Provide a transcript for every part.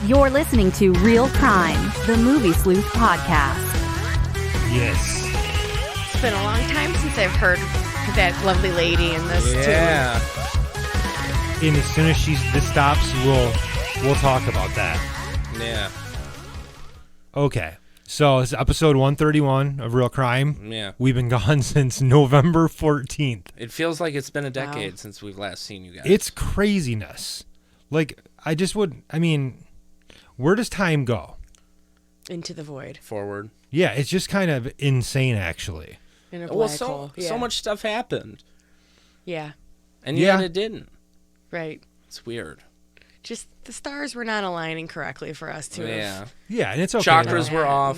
You're listening to Real Crime, the Movie Sleuth podcast. Yes. It's been a long time since I've heard that lovely lady in this too. Yeah. And as soon as this stops, we'll talk about that. Yeah. Okay. So it's episode 131 of Real Crime. Yeah. We've been gone since November 14th. It feels like it's been a decade since we've last seen you guys. It's craziness. Like, where does time go? Into the void. Forward. Yeah, it's just kind of insane, actually. In a black so hole. Yeah. much stuff happened. Yeah. And yet it didn't. Right. It's weird. Just the stars were not aligning correctly for us to have. Yeah, and it's okay. Chakras were off.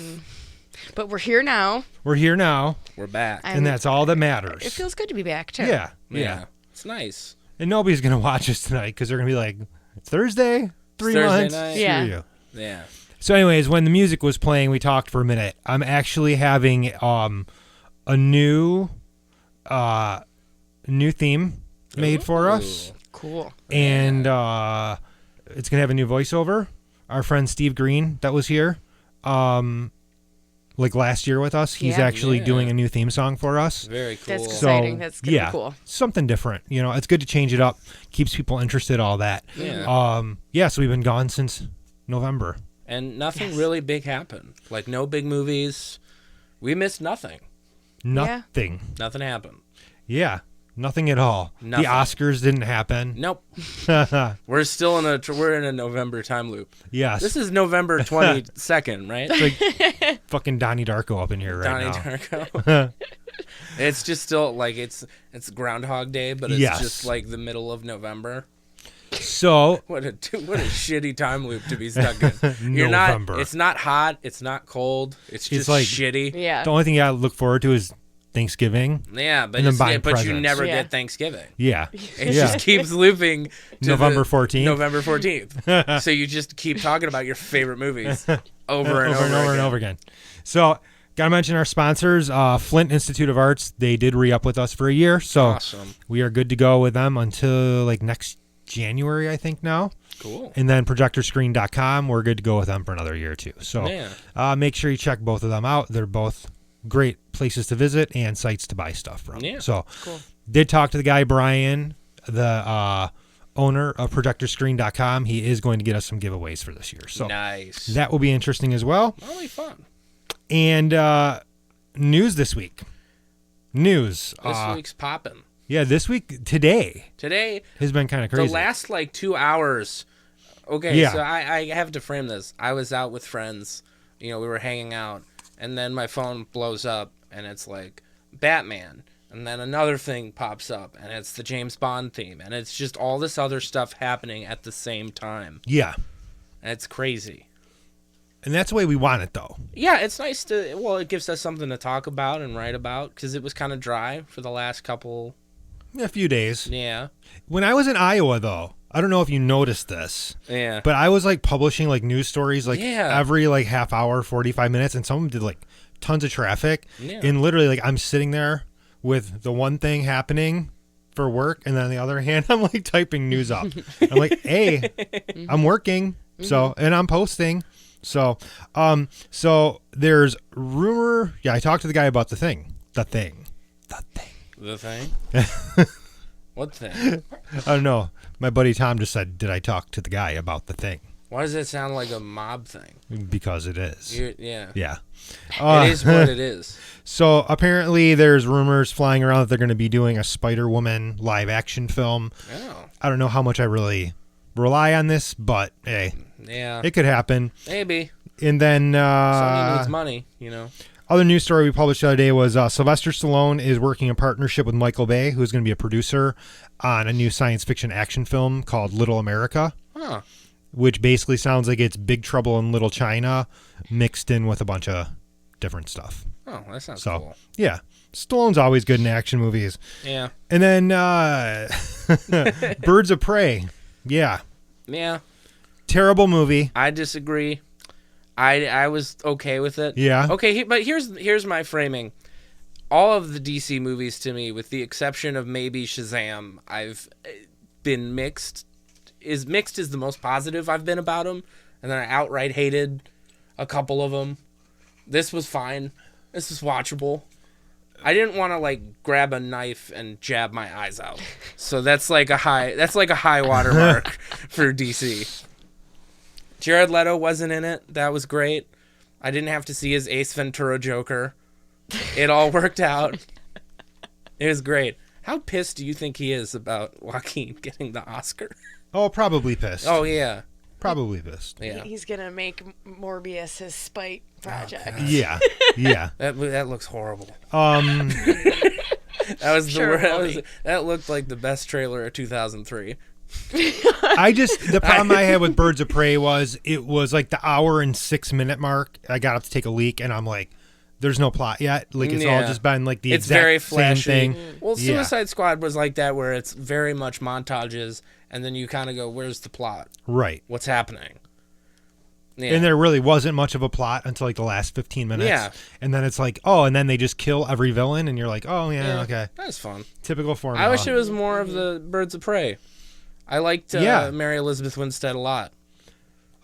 But we're here now. We're here now. We're back. And that's all that matters. It feels good to be back, too. Yeah. It's nice. And nobody's going to watch us tonight because they're going to be like, it's Thursday? Three Thursday months? night. Yeah. Screw you. Yeah. So anyways, when the music was playing, we talked for a minute. I'm actually having a new theme made for us. Cool. And it's going to have a new voiceover. Our friend Steve Green that was here like last year with us, he's actually doing a new theme song for us. Very cool. That's exciting. That's gonna be cool. Something different. You know, it's good to change it up. Keeps people interested, all that. Yeah. So we've been gone since November. And nothing really big happened. Like, no big movies. We missed nothing. Nothing. Nothing happened. Yeah. Nothing at all. Nothing. The Oscars didn't happen. Nope. We're still we're in a November time loop. Yes. This is November 22nd, right? It's like fucking Donnie Darko up in here right now. Donnie Darko. It's just still like it's Groundhog Day, but it's just like the middle of November. So what a shitty time loop to be stuck in. November. It's not hot. It's not cold. It's just like, shitty. Yeah. The only thing I look forward to is Thanksgiving. Yeah, but you never get Thanksgiving. Yeah. It just keeps looping to November 14th. November 14th. So you just keep talking about your favorite movies over and over again. So, gotta mention our sponsors, Flint Institute of Arts. They did re-up with us for a year, so awesome. We are good to go with them until like next January, I think now. Cool. And then projectorscreen.com, we're good to go with them for another year too. So make sure you check both of them out. They're both great places to visit and sites to buy stuff from. Yeah. So cool. Did talk to the guy, Brian, the owner of projectorscreen.com. He is going to get us some giveaways for this year. So nice. That will be interesting as well. That'll be fun. And news this week. This week's popping. Yeah, this week, today has been kind of crazy. The last like 2 hours. Okay, so I have to frame this. I was out with friends. We were hanging out. And then my phone blows up, and it's like Batman. And then another thing pops up, and it's the James Bond theme. And it's just all this other stuff happening at the same time. Yeah. And it's crazy. And that's the way we want it, though. Yeah, it's nice it gives us something to talk about and write about, because it was kind of dry for the last a few days. Yeah. When I was in Iowa, though, I don't know if you noticed this. Yeah. But I was like publishing like news stories every like half hour, 45 minutes, and some of them did like tons of traffic. Yeah. And literally like I'm sitting there with the one thing happening for work, and then on the other hand, I'm like typing news up. I'm like, hey, I'm working. So, and I'm posting. So, so there's rumor. Yeah, I talked to the guy about the thing. The thing? What thing? I don't know. My buddy Tom just said, did I talk to the guy about the thing? Why does it sound like a mob thing? Because it is. Yeah. It is what it is. So apparently there's rumors flying around that they're going to be doing a Spider-Woman live action film. Oh. I don't know how much I really rely on this, but hey. Yeah. It could happen. Maybe. And then Sony needs money, Other news story we published the other day was Sylvester Stallone is working in partnership with Michael Bay, who's going to be a producer on a new science fiction action film called Little America. Huh. Which basically sounds like it's Big Trouble in Little China mixed in with a bunch of different stuff. Oh, that sounds cool. Yeah. Stallone's always good in action movies. Yeah. And then Birds of Prey. Yeah. Yeah. Terrible movie. I disagree. I was okay with it. Yeah. Okay, but here's my framing. All of the DC movies to me, with the exception of maybe Shazam, I've been mixed. Mixed is the most positive I've been about them. and then I outright hated a couple of them. This was fine. This was watchable. I didn't want to like grab a knife and jab my eyes out. So that's like a high watermark for DC. Jared Leto wasn't in it. That was great. I didn't have to see his Ace Ventura Joker. It all worked out. It was great. How pissed do you think he is about Joaquin getting the Oscar? Oh, probably pissed. Oh yeah. Probably pissed. Yeah. He's gonna make Morbius his spite project. Yeah. Yeah. That looks horrible. Um That was Sure the will worst. be. That looked like the best trailer of 2003. the problem I had with Birds of Prey was it was like the hour and 6 minute mark. I got up to take a leak and I'm like, there's no plot yet. Like it's all just been like the It's exact very same flashy. thing. Well, Yeah. Suicide Squad was like that, where it's very much montages, and then you kind of go, "Where's the plot? Right. What's happening?" Yeah. And there really wasn't much of a plot until like the last 15 minutes. Yeah. And then it's like, oh, and then they just kill every villain and you're like, oh yeah, okay. That's fun. Typical formula. I wish it was more of the Birds of Prey. I liked Mary Elizabeth Winstead a lot.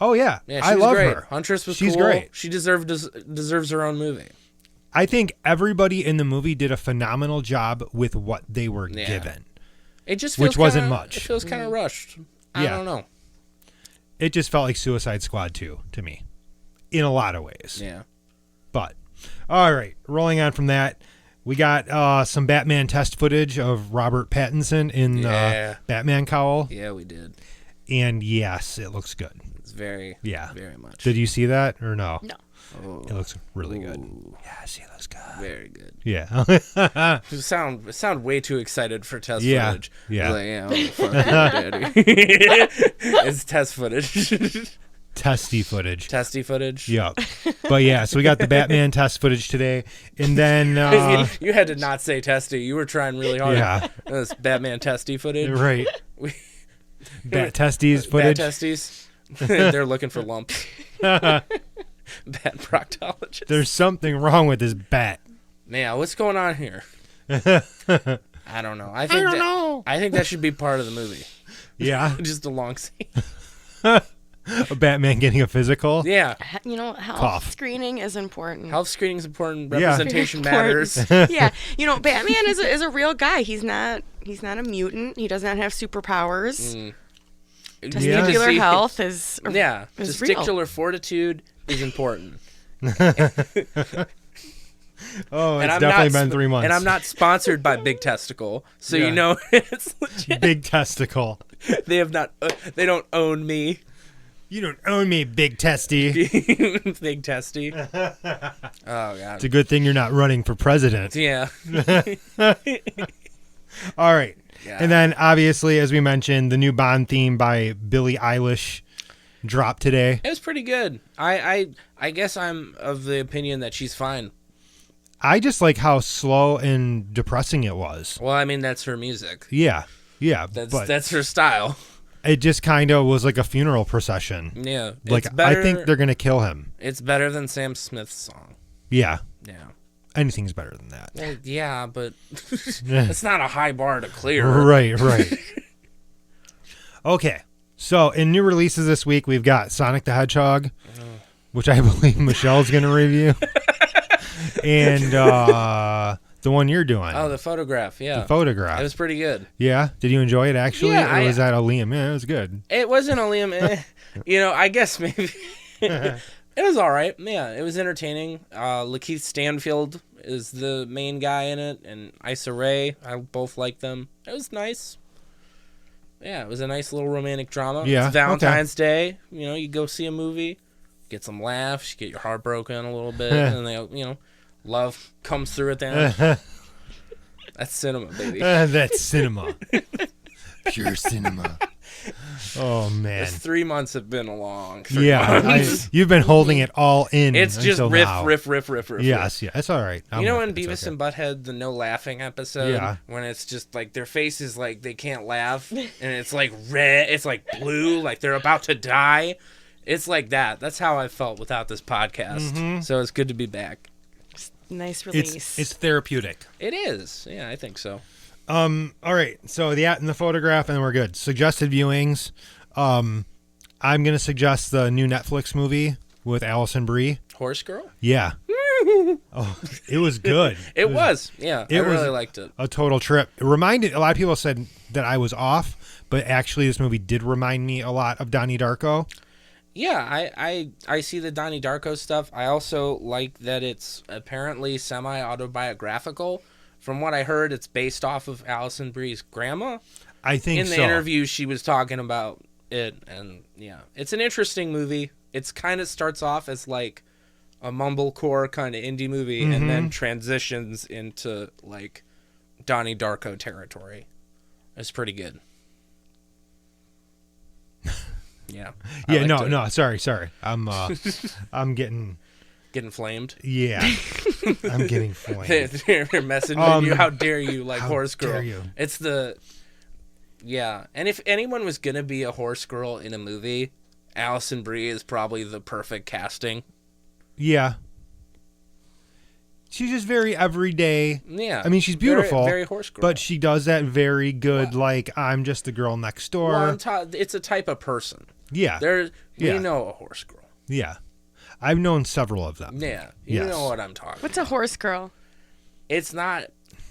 Oh yeah. Yeah, she I was love great. her. Huntress was She's cool. great. She deserves her own movie. I think everybody in the movie did a phenomenal job with what they were Yeah. given. It just feels Which wasn't kinda, much. It feels kind of rushed. I Yeah. don't know. It just felt like Suicide Squad 2 to me. In a lot of ways. Yeah. But all right, rolling on from that, we got some Batman test footage of Robert Pattinson in Batman cowl. Yeah, we did. And yes, it looks good. It's very much. Did you see that or no? No. Oh, It looks really good. Ooh. Yes, it looks good. very good. Yeah. You sound way too excited for test Yeah, footage. yeah. Like, yeah, I'm fucking daddy. It's test footage. Testy footage. Testy footage. Yep. But yeah, so we got the Batman test footage today. And then You had to not say testy. You were trying really hard. Yeah. This Batman testy footage. right. Bat testes footage. Bat testes. They're looking for lumps. Bat proctologist. There's something wrong with this bat. Now, what's going on here? I don't know. I don't know. I think that should be part of the movie. Yeah. Just a long scene. A Batman getting a physical. Yeah. You know, health Cough. screening is important. Health screening is important. Yeah. Representation Very matters. important. Yeah, you know, Batman is a real guy. He's not a mutant. He does not have superpowers. You need to Testicular see- health is Yeah. is real. Testicular fortitude is important. Oh, And it's I'm definitely not been 3 months. And I'm not sponsored by Big Testicle, so Yeah. you know it's legit. Big testicle. They have not. They don't own me. You don't own me, big testy. Big Testy. Oh god. It's a good thing you're not running for president. Yeah. All right. Yeah. And then, obviously, as we mentioned, the new Bond theme by Billie Eilish dropped today. It was pretty good. I guess I'm of the opinion that she's fine. I just like how slow and depressing it was. Well, I mean that's her music. Yeah. Yeah. but That's her style. it just kind of was like a funeral procession. Yeah. Like, it's better, I think they're going to kill him. it's better than Sam Smith's song. Yeah. Yeah. Anything's better than that. Well, yeah, but it's not a high bar to clear. Right, right. Okay. So, in new releases this week, we've got Sonic the Hedgehog, which I believe Michelle's going to review. And the one you're doing. Oh, the photograph. Yeah. The photograph. It was pretty good. Yeah? Did you enjoy it, actually? Yeah, or was that a Liam? Yeah, it was good. It wasn't a Liam. You know, I guess maybe. It was all right. Yeah, it was entertaining. Lakeith Stanfield is the main guy in it, and Issa Rae. I both like them. It was nice. Yeah, it was a nice little romantic drama. Yeah, It's Valentine's Day. You know, you go see a movie, get some laughs, get your heart broken a little bit, and they, you know, love comes through at the end. That's cinema, baby. That's cinema. Pure cinema. Oh, man. This 3 months have been a long 3 Yeah, months. you've been holding it all in. It's just until riff, now. riff. Yes, yeah, it's all right. You know in Beavis and Butthead, the no laughing episode, Yeah. when it's just like their face is like they can't laugh, and it's like red, it's like blue, like they're about to die. It's like that. That's how I felt without this podcast. Mm-hmm. So it's good to be back. Nice release. It's therapeutic. It is. Yeah, I think so. All right. So the at and the photograph, and then we're good. Suggested viewings. I'm going to suggest the new Netflix movie with Allison Brie. Horse Girl? Yeah. Oh, it was good. It was. Yeah. I really liked it. A total trip. It reminded, a lot of people said that I was off, but actually this movie did remind me a lot of Donnie Darko. Yeah, I see the Donnie Darko stuff. I also like that it's apparently semi-autobiographical. From what I heard, it's based off of Allison Brie's grandma. I think in the interview, she was talking about it, and yeah, it's an interesting movie. It's kind of starts off as like a mumblecore kind of indie movie, and then transitions into like Donnie Darko territory. It's pretty good. Yeah. Yeah. No. Sorry. I'm getting flamed. Yeah. I'm getting flamed. They're messaging you. How dare you? Like Horse Girl. Dare you? It's the. Yeah, and if anyone was gonna be a horse girl in a movie, Allison Brie is probably the perfect casting. Yeah. She's just very everyday. Yeah. I mean, she's beautiful. Very horse girl. But she does that very good, like, I'm just the girl next door. Well, it's a type of person. Yeah. We know a horse girl. Yeah. I've known several of them. Yeah. You know what I'm talking about. What's a horse girl? It's not...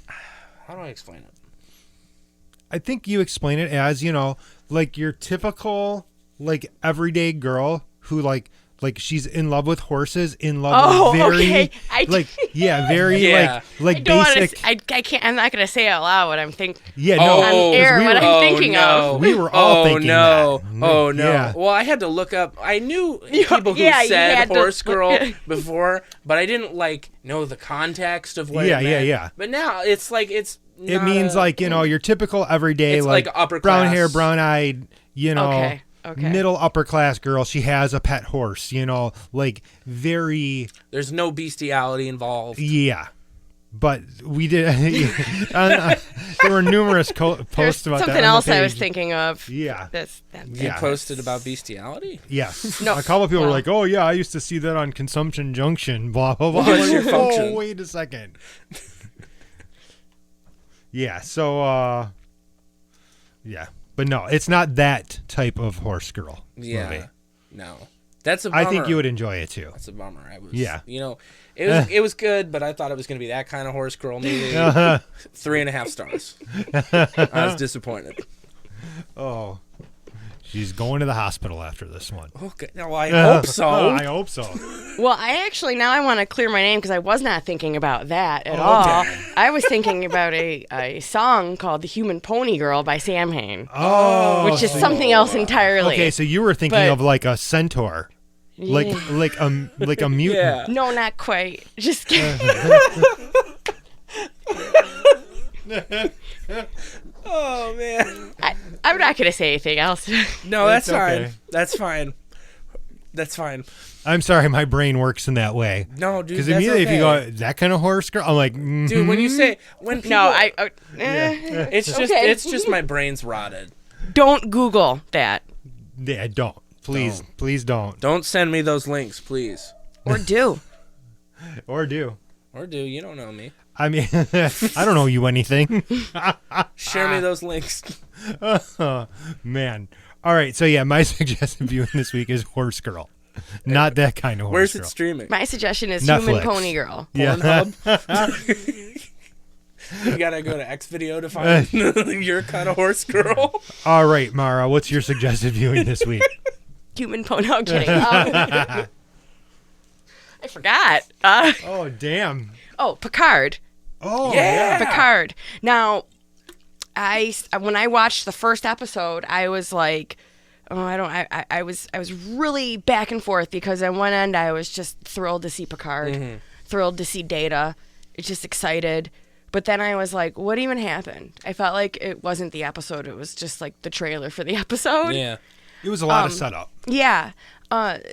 How do I explain it? I think you explain it as, like your typical, like, everyday girl who, like she's in love with horses, in love with very, like basic. I can't. I'm not gonna say out loud what I'm thinking. Yeah, no. On air, what I'm thinking of. We were all thinking that. Oh no! Yeah. Well, I had to look up. I knew people who said horse girl before, but I didn't know the context of what it meant. Yeah. But now it's like it's. It means your typical everyday like upper brown class. hair, brown eyed, Okay. middle upper class girl. She has a pet horse, like very. There's no bestiality involved. Yeah, but we did. There were numerous posts about something that else I was thinking of. Yeah, You posted about bestiality. Yes. No. A couple of people were like, "Oh yeah, I used to see that on Consumption Junction." Blah blah blah. What's your function? Oh, wait a second. Yeah. So. Yeah. But no, it's not that type of horse girl movie. No. That's a bummer. I think you would enjoy it too. That's a bummer. It was good, but I thought it was going to be that kind of horse girl movie. 3.5 stars. I was disappointed. Oh. She's going to the hospital after this one. Okay. Well, I hope so. I hope so. Well, I want to clear my name because I was not thinking about that at all. I was thinking about a song called "The Human Pony Girl" by Sam Hain. Oh, which is something else entirely. Okay, so you were thinking of like a centaur, like a mutant. Yeah. No, not quite. Just kidding. Oh man. I'm not gonna say anything else. No, that's okay. fine. That's fine. That's fine. I'm sorry, my brain works in that way. No, dude. Because immediately, if you go that kind of horse girl, I'm like, dude. When you say people, it's just my brain's rotted. Don't Google that. Yeah, don't. Please don't. Don't send me those links, please. Or do. Or do. You don't know me. I mean, I don't owe you anything. Share me those links. Oh, man. All right. So, yeah, my suggested viewing this week is Horse Girl. Not that kind of horse Where's girl. it streaming? My suggestion is Netflix. Human Pony Girl. Yeah. Pornhub? You got to go to Xvideo to find your kind of horse girl. All right, Mara, what's your suggested viewing this week? Human Pony. No, I'm kidding. I forgot. Oh, damn. Oh, Picard. Oh, yeah. Picard. Now, when I watched the first episode, I was like, I was really back and forth because on one end I was just thrilled to see Picard, thrilled to see Data, just excited. But then I was like, what even happened? I felt like it wasn't the episode; it was just like the trailer for the episode. Yeah, it was a lot of setup. Yeah,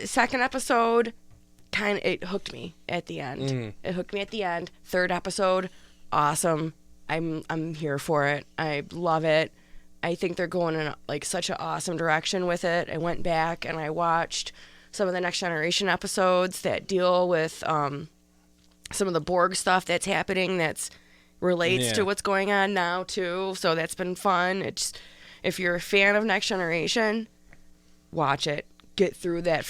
second episode. It hooked me at the end. It hooked me at the end. Third episode, awesome. I'm here for it. I love it. I think they're going in such an awesome direction with it. I went back and I watched some of the Next Generation episodes that deal with some of the Borg stuff that's happening that's relates to what's going on now too. So that's been fun. If you're a fan of Next Generation, watch it. get through the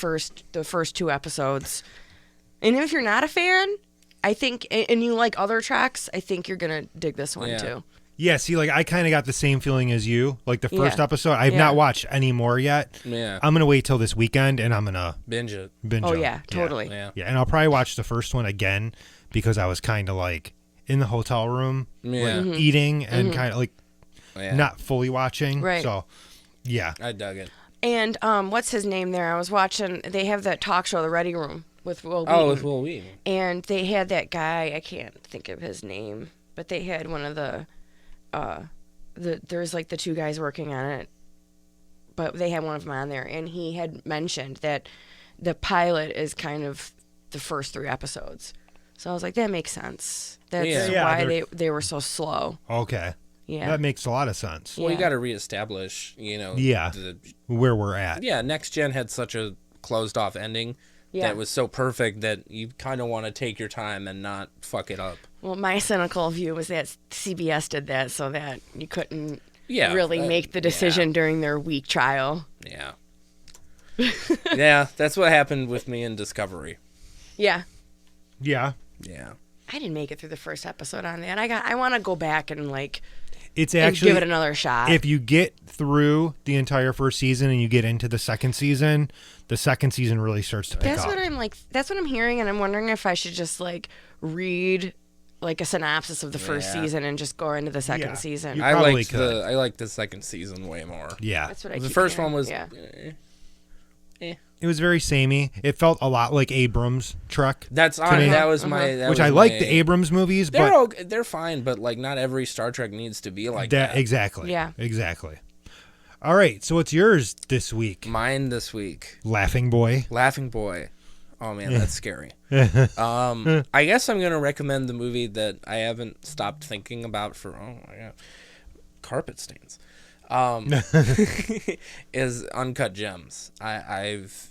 first 2 episodes. And if you're not a fan, I think, and you like other treks, I think you're going to dig this one too. Yeah, see, like, I kind of got the same feeling as you. Like, the first episode, I've not watched any more yet. Yeah. I'm going to wait till this weekend, and I'm going to binge it. Oh, them. yeah, totally. Yeah, and I'll probably watch the first one again because I was kind of, like, in the hotel room, like, eating and kind of, like, not fully watching. Right. So, yeah. I dug it. And what's his name there? I was watching, they have that talk show, The Ready Room, with Will Wheaton. Oh, with Will Wheaton. And they had that guy, I can't think of his name, but they had one of there's like the 2 guys working on it, but they had one of them on there, and he had mentioned that the pilot is kind of the first 3 episodes. So I was like, that makes sense. That's why they were so slow. Okay. Yeah. That makes a lot of sense. Well, you got to reestablish, where we're at. Yeah, Next Gen had such a closed-off ending that was so perfect that you kind of want to take your time and not fuck it up. Well, my cynical view was that CBS did that so that you couldn't really make the decision during their week trial. Yeah. Yeah, that's what happened with me in Discovery. Yeah. Yeah. Yeah. I didn't make it through the first episode on that. I want to go back and it's actually give it another shot. If you get through the entire first season and you get into the second season really starts to pick up. That's what I'm hearing, and I'm wondering if I should just read a synopsis of the first season and just go into the second season. You I probably liked could. I liked the second season way more. Yeah. That's what I The keep first hearing. one was It was very samey. It felt a lot like Abrams' Trek. That was my which I like the Abrams movies, but they're fine, but not every Star Trek needs to be like that. Exactly. Yeah. Exactly. All right, so what's yours this week? Mine this week. Laughing Boy. Oh man, that's scary. I guess I'm gonna recommend the movie that I haven't stopped thinking about for carpet stains. Is Uncut Gems. I've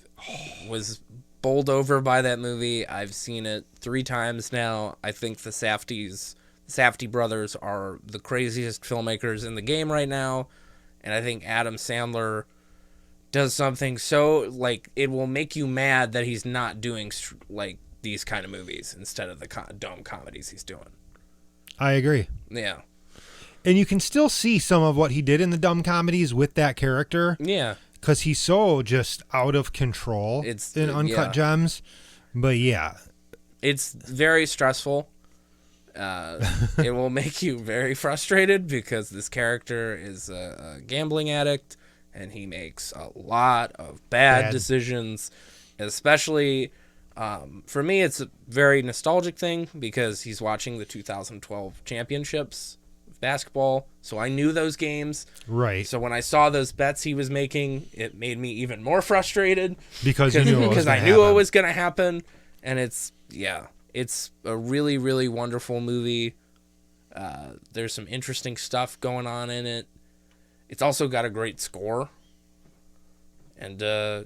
was bowled over by that movie. I've seen it 3 times now. I think the Safdie brothers are the craziest filmmakers in the game right now, and I think Adam Sandler does something so it will make you mad that he's not doing these kind of movies instead of the dumb comedies he's doing. I agree. Yeah. And you can still see some of what he did in the dumb comedies with that character. Yeah. Because he's so just out of control in Uncut Gems. But yeah. It's very stressful. It will make you very frustrated because this character is a gambling addict and he makes a lot of bad decisions. Especially, for me, it's a very nostalgic thing because he's watching the 2012 championships basketball, so I knew those games. Right. So when I saw those bets he was making, it made me even more frustrated because I knew it was going to happen. And it's a really, really wonderful movie. There's some interesting stuff going on in it. It's also got a great score. And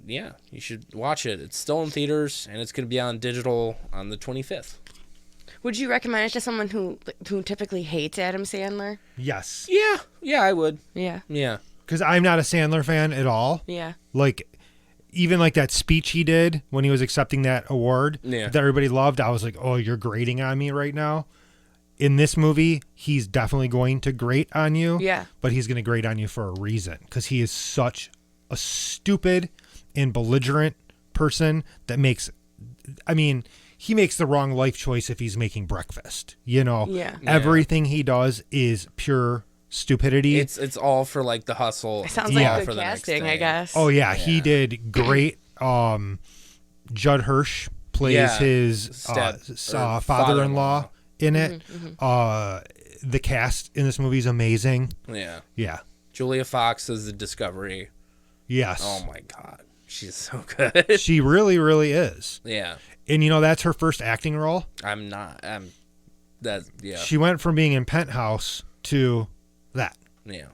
you should watch it. It's still in theaters and it's going to be on digital on the 25th. Would you recommend it to someone who typically hates Adam Sandler? Yes. Yeah, I would. Yeah. Yeah. Because I'm not a Sandler fan at all. Yeah. Even that speech he did when he was accepting that award that everybody loved, I was like, oh, you're grating on me right now. In this movie, he's definitely going to grate on you. Yeah. But he's going to grate on you for a reason. Because he is such a stupid and belligerent person that he makes the wrong life choice if he's making breakfast. Yeah. Everything he does is pure stupidity. It's all for the hustle. It sounds like good casting, I guess. Oh yeah, he did great. Judd Hirsch plays his father-in-law in it. The cast in this movie is amazing. Yeah. Yeah. Julia Fox is the Discovery. Yes. Oh my God. She's so good. She really, really is. Yeah. And that's her first acting role. She went from being in Penthouse to that. Yeah.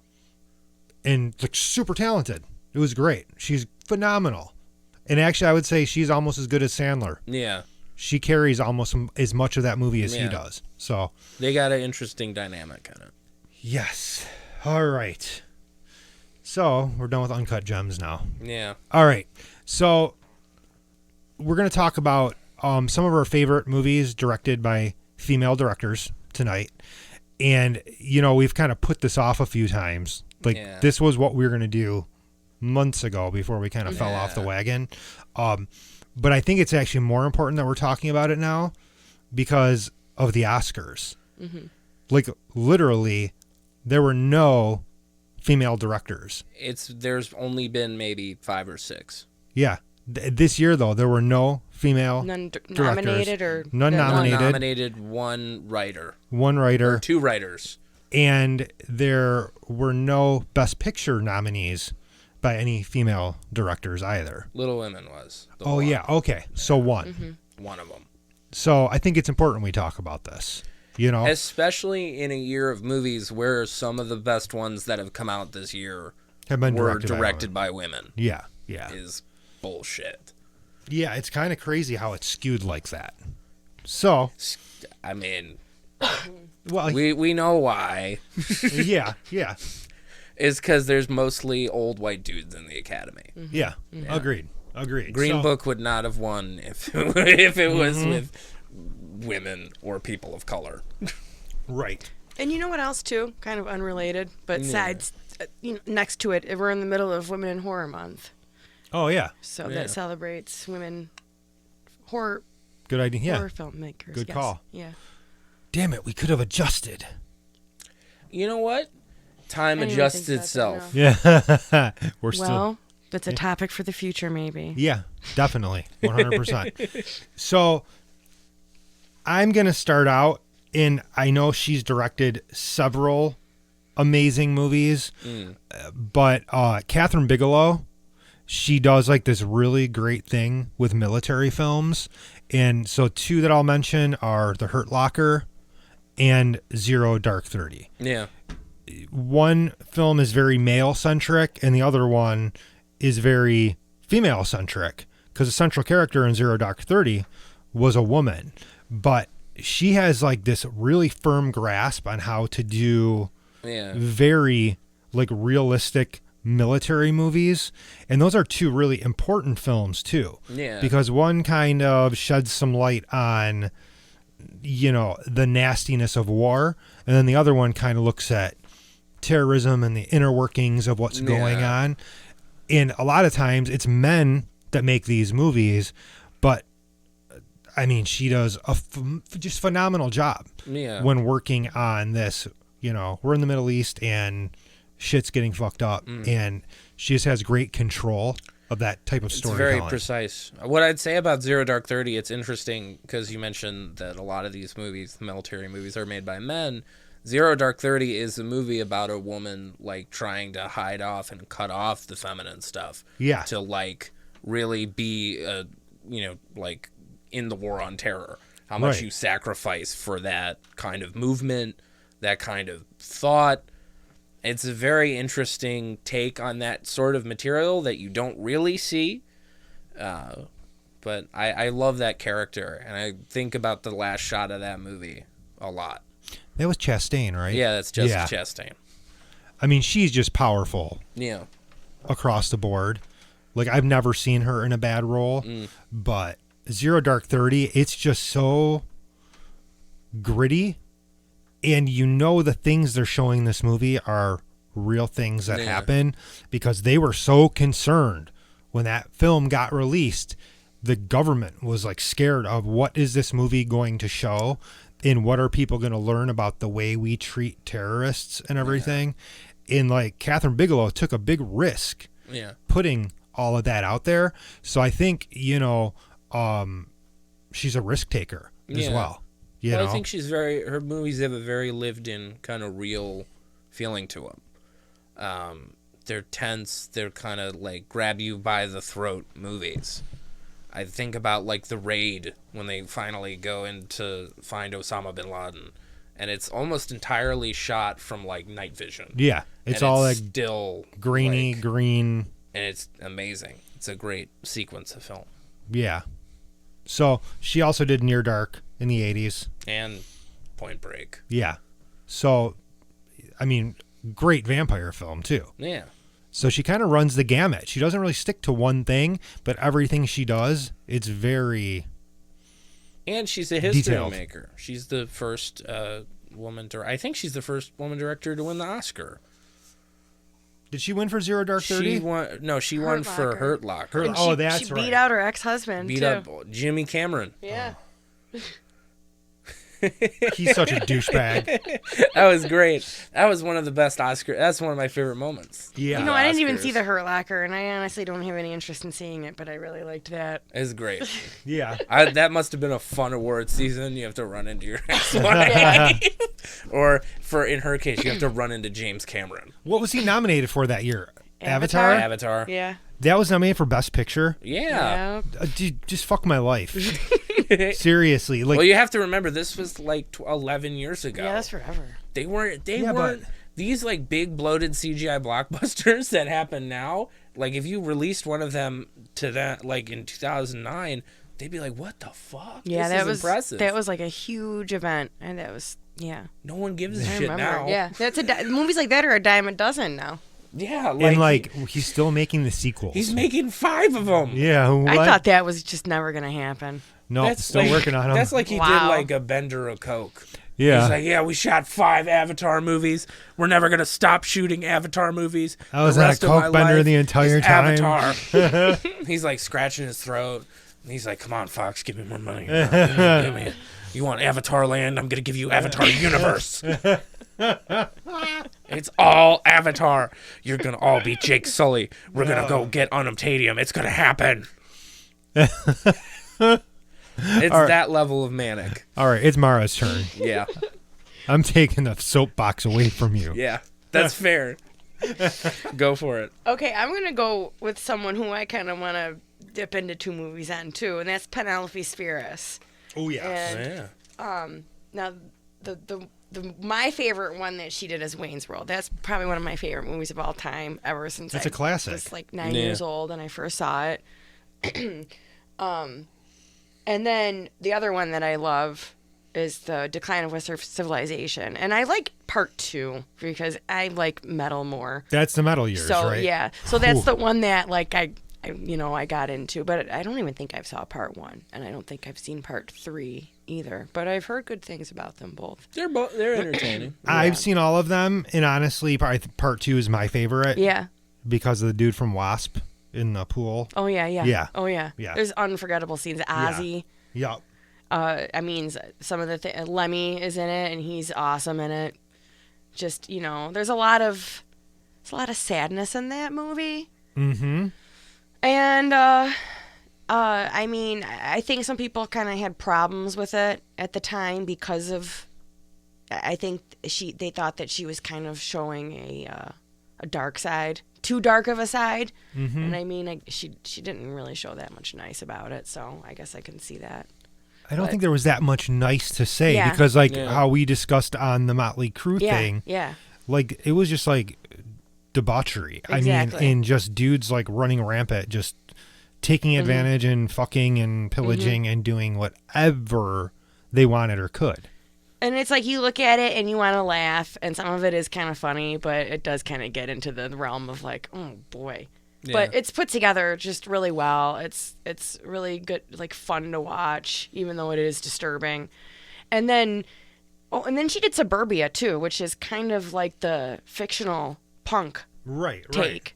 And super talented. It was great. She's phenomenal. And actually, I would say she's almost as good as Sandler. Yeah. She carries almost as much of that movie as he does. So they got an interesting dynamic in it. Yes. All right. So we're done with Uncut Gems now. Yeah. All right. So we're going to talk about some of our favorite movies directed by female directors tonight. And, we've kind of put this off a few times. This was what we were going to do months ago before we kind of fell off the wagon. But I think it's actually more important that we're talking about it now because of the Oscars. Mm-hmm. Literally, there were no female directors. There's only been maybe 5 or 6. Yeah. This year, though, there were no female nominated or none nominated. One nominated, one writer. Or 2 writers. And there were no Best Picture nominees by any female directors either. Little Women was. Oh, yeah. Okay. So one. Mm-hmm. One of them. So I think it's important we talk about this. Especially in a year of movies where some of the best ones that have come out this year have been were directed by women. Yeah. Yeah. Is bullshit. Yeah, it's kind of crazy how it's skewed like that. So, I mean, well, we know why. Yeah. It's because there's mostly old white dudes in the Academy. Mm-hmm. Yeah. Agreed. Green Book would not have won if it was with women or people of color. Right. And you know what else too? Kind of unrelated, but sides. Next to it, we're in the middle of Women in Horror Month. Oh yeah. So that celebrates women horror. Good idea. Yeah. Horror filmmakers. Good call. Yeah. Damn it, we could have adjusted. You know what? Time adjusts itself. Yeah. We're still. Well, that's a topic for the future, maybe. Yeah, definitely. 100%. So I'm going to start out, and I know she's directed several amazing movies, but Catherine Bigelow, she does this really great thing with military films. And so 2 that I'll mention are The Hurt Locker and Zero Dark 30. Yeah. One film is very male-centric, and the other one is very female-centric, because the central character in Zero Dark 30 was a woman. But she has this really firm grasp on how to do very realistic military movies, and those are 2 really important films too. Yeah. Because one kind of sheds some light on the nastiness of war, and then the other one kind of looks at terrorism and the inner workings of what's going on. And a lot of times it's men that make these movies, but I mean, she does a just phenomenal job when working on this. We're in the Middle East and shit's getting fucked up, and she just has great control of that type of storytelling. It's very precise. What I'd say about Zero Dark 30, it's interesting because you mentioned that a lot of these movies, military movies, are made by men. Zero Dark 30 is a movie about a woman trying to hide off and cut off the feminine stuff. Yeah. To really be in the war on terror. How much you sacrifice for that kind of movement, that kind of thought. It's a very interesting take on that sort of material that you don't really see. But I love that character, and I think about the last shot of that movie a lot. That was Chastain, right? Yeah, that's just Chastain. I mean, she's just powerful. Yeah. Across the board. I've never seen her in a bad role, but Zero Dark 30, it's just so gritty, and the things they're showing in this movie are real things that happen, because they were so concerned when that film got released. The government was scared of what is this movie going to show, and what are people going to learn about the way we treat terrorists and everything. And Catherine Bigelow took a big risk putting all of that out there. So I think, she's a risk taker as well. I think her movies have a very lived in kind of real feeling to them. They're tense. They're kind of grab you by the throat movies. I think about The Raid, when they finally go in to find Osama bin Laden, and it's almost entirely shot from night vision. Yeah, it's all still grainy, green, and it's amazing. It's a great sequence of film. Yeah. So she also did Near Dark in the 80s and Point Break. Yeah. So, I mean, great vampire film too. Yeah. So she kind of runs the gamut. She doesn't really stick to one thing, but everything she does, it's very And she's a history detailed. maker. She's the first woman I think she's the first woman director to win the Oscar. Did she win for Zero Dark 30? She won for Hurt Locker. And Oh, she, that's she right. beat out her ex-husband, Beat too. up Jimmy Cameron. Yeah. He's such a douchebag. That was great. That was one of the best Oscar. That's one of my favorite moments. Yeah. You know, I didn't even Oscars. see The Hurt Locker, and I honestly don't have any interest in seeing it, but I really liked that. It was great. Yeah. That must have been a fun award season. You have to run into your ex-wife. Or, in her case, you have to run into James Cameron. What was he nominated for that year? Avatar? Avatar. Yeah. That was nominated for Best Picture? Yeah. Dude, just fuck my life. Seriously. Like, Well, you have to remember, this was like 11 years ago. Yeah, that's forever. They weren't but- these like big bloated CGI blockbusters that happen now. Like if you released one of them to that like in 2009, they'd be like, "What the fuck?" Yeah, this that is was impressive. That was like a huge event, and that was No one gives a I shit remember. now. Yeah, that's movies like that are a dime a dozen now. Yeah, and like, he's still making the sequels. he's making 5 of them. Yeah. What? I thought that was just never gonna happen. No, still like, working on them. That's like he did Wow. like a Bender of Coke. yeah. He's like, yeah, we shot 5 Avatar movies. We're never gonna stop shooting Avatar movies. I was the on a rest of my Coke bender life the entire is time." Avatar. He's like scratching his throat. And he's like, come on, Fox, give me more money. Give me it. You want Avatar Land? I'm gonna give you Avatar Universe. It's all Avatar. You're gonna all be Jake Sully. We're gonna go get unobtainium. It's gonna happen. It's that level of manic. All right, it's Mara's turn. Yeah. I'm taking the soapbox away from you. Yeah. That's fair. Go for it. Okay, I'm gonna go with someone who I kind of want to dip into 2 movies on too, and that's Penelope Spheris. Oh, yeah. And Yeah. now the my favorite one that she did is Wayne's World. That's probably one of my favorite movies of all time ever since It's I a classic. was like 9 Yeah. years old and I first saw it. And then the other one that I love is The Decline of Western Civilization. And I like part 2 because I like metal more. That's the metal years, So right? yeah. So that's Ooh. the one that like I got into, but I don't even think I've saw part 1, and I don't think I've seen part 3 either. But I've heard good things about them both. They're entertaining. I've seen all of them, and honestly, probably part 2 is my favorite. Yeah. Because of the dude from Wasp in the pool. Oh yeah. Yeah. Oh yeah. Yeah. There's unforgettable scenes. Ozzy. Yep. I mean, some of the Lemmy is in it, and he's awesome in it. Just there's a lot of sadness in that movie. Mm-hmm. And I mean, I think some people kind of had problems with it at the time because of, I think they thought that she was kind of showing a dark side, too dark of a side. Mm-hmm. And I mean, she didn't really show that much nice about it, so I guess I can see that. I don't think there was that much nice to say Yeah. because, like, how we discussed on the Motley Crue thing, Yeah. like, it was just like debauchery. Exactly. I mean, and just dudes like running rampant, just taking advantage and fucking and pillaging and doing whatever they wanted or could. And it's like you look at it and you want to laugh, and some of it is kind of funny, but it does kind of get into the realm of like, oh boy. Yeah. But it's put together just really well. It's really good, like fun to watch, even though it is disturbing. And then she did Suburbia too, which is kind of like the fictional punk Right. take.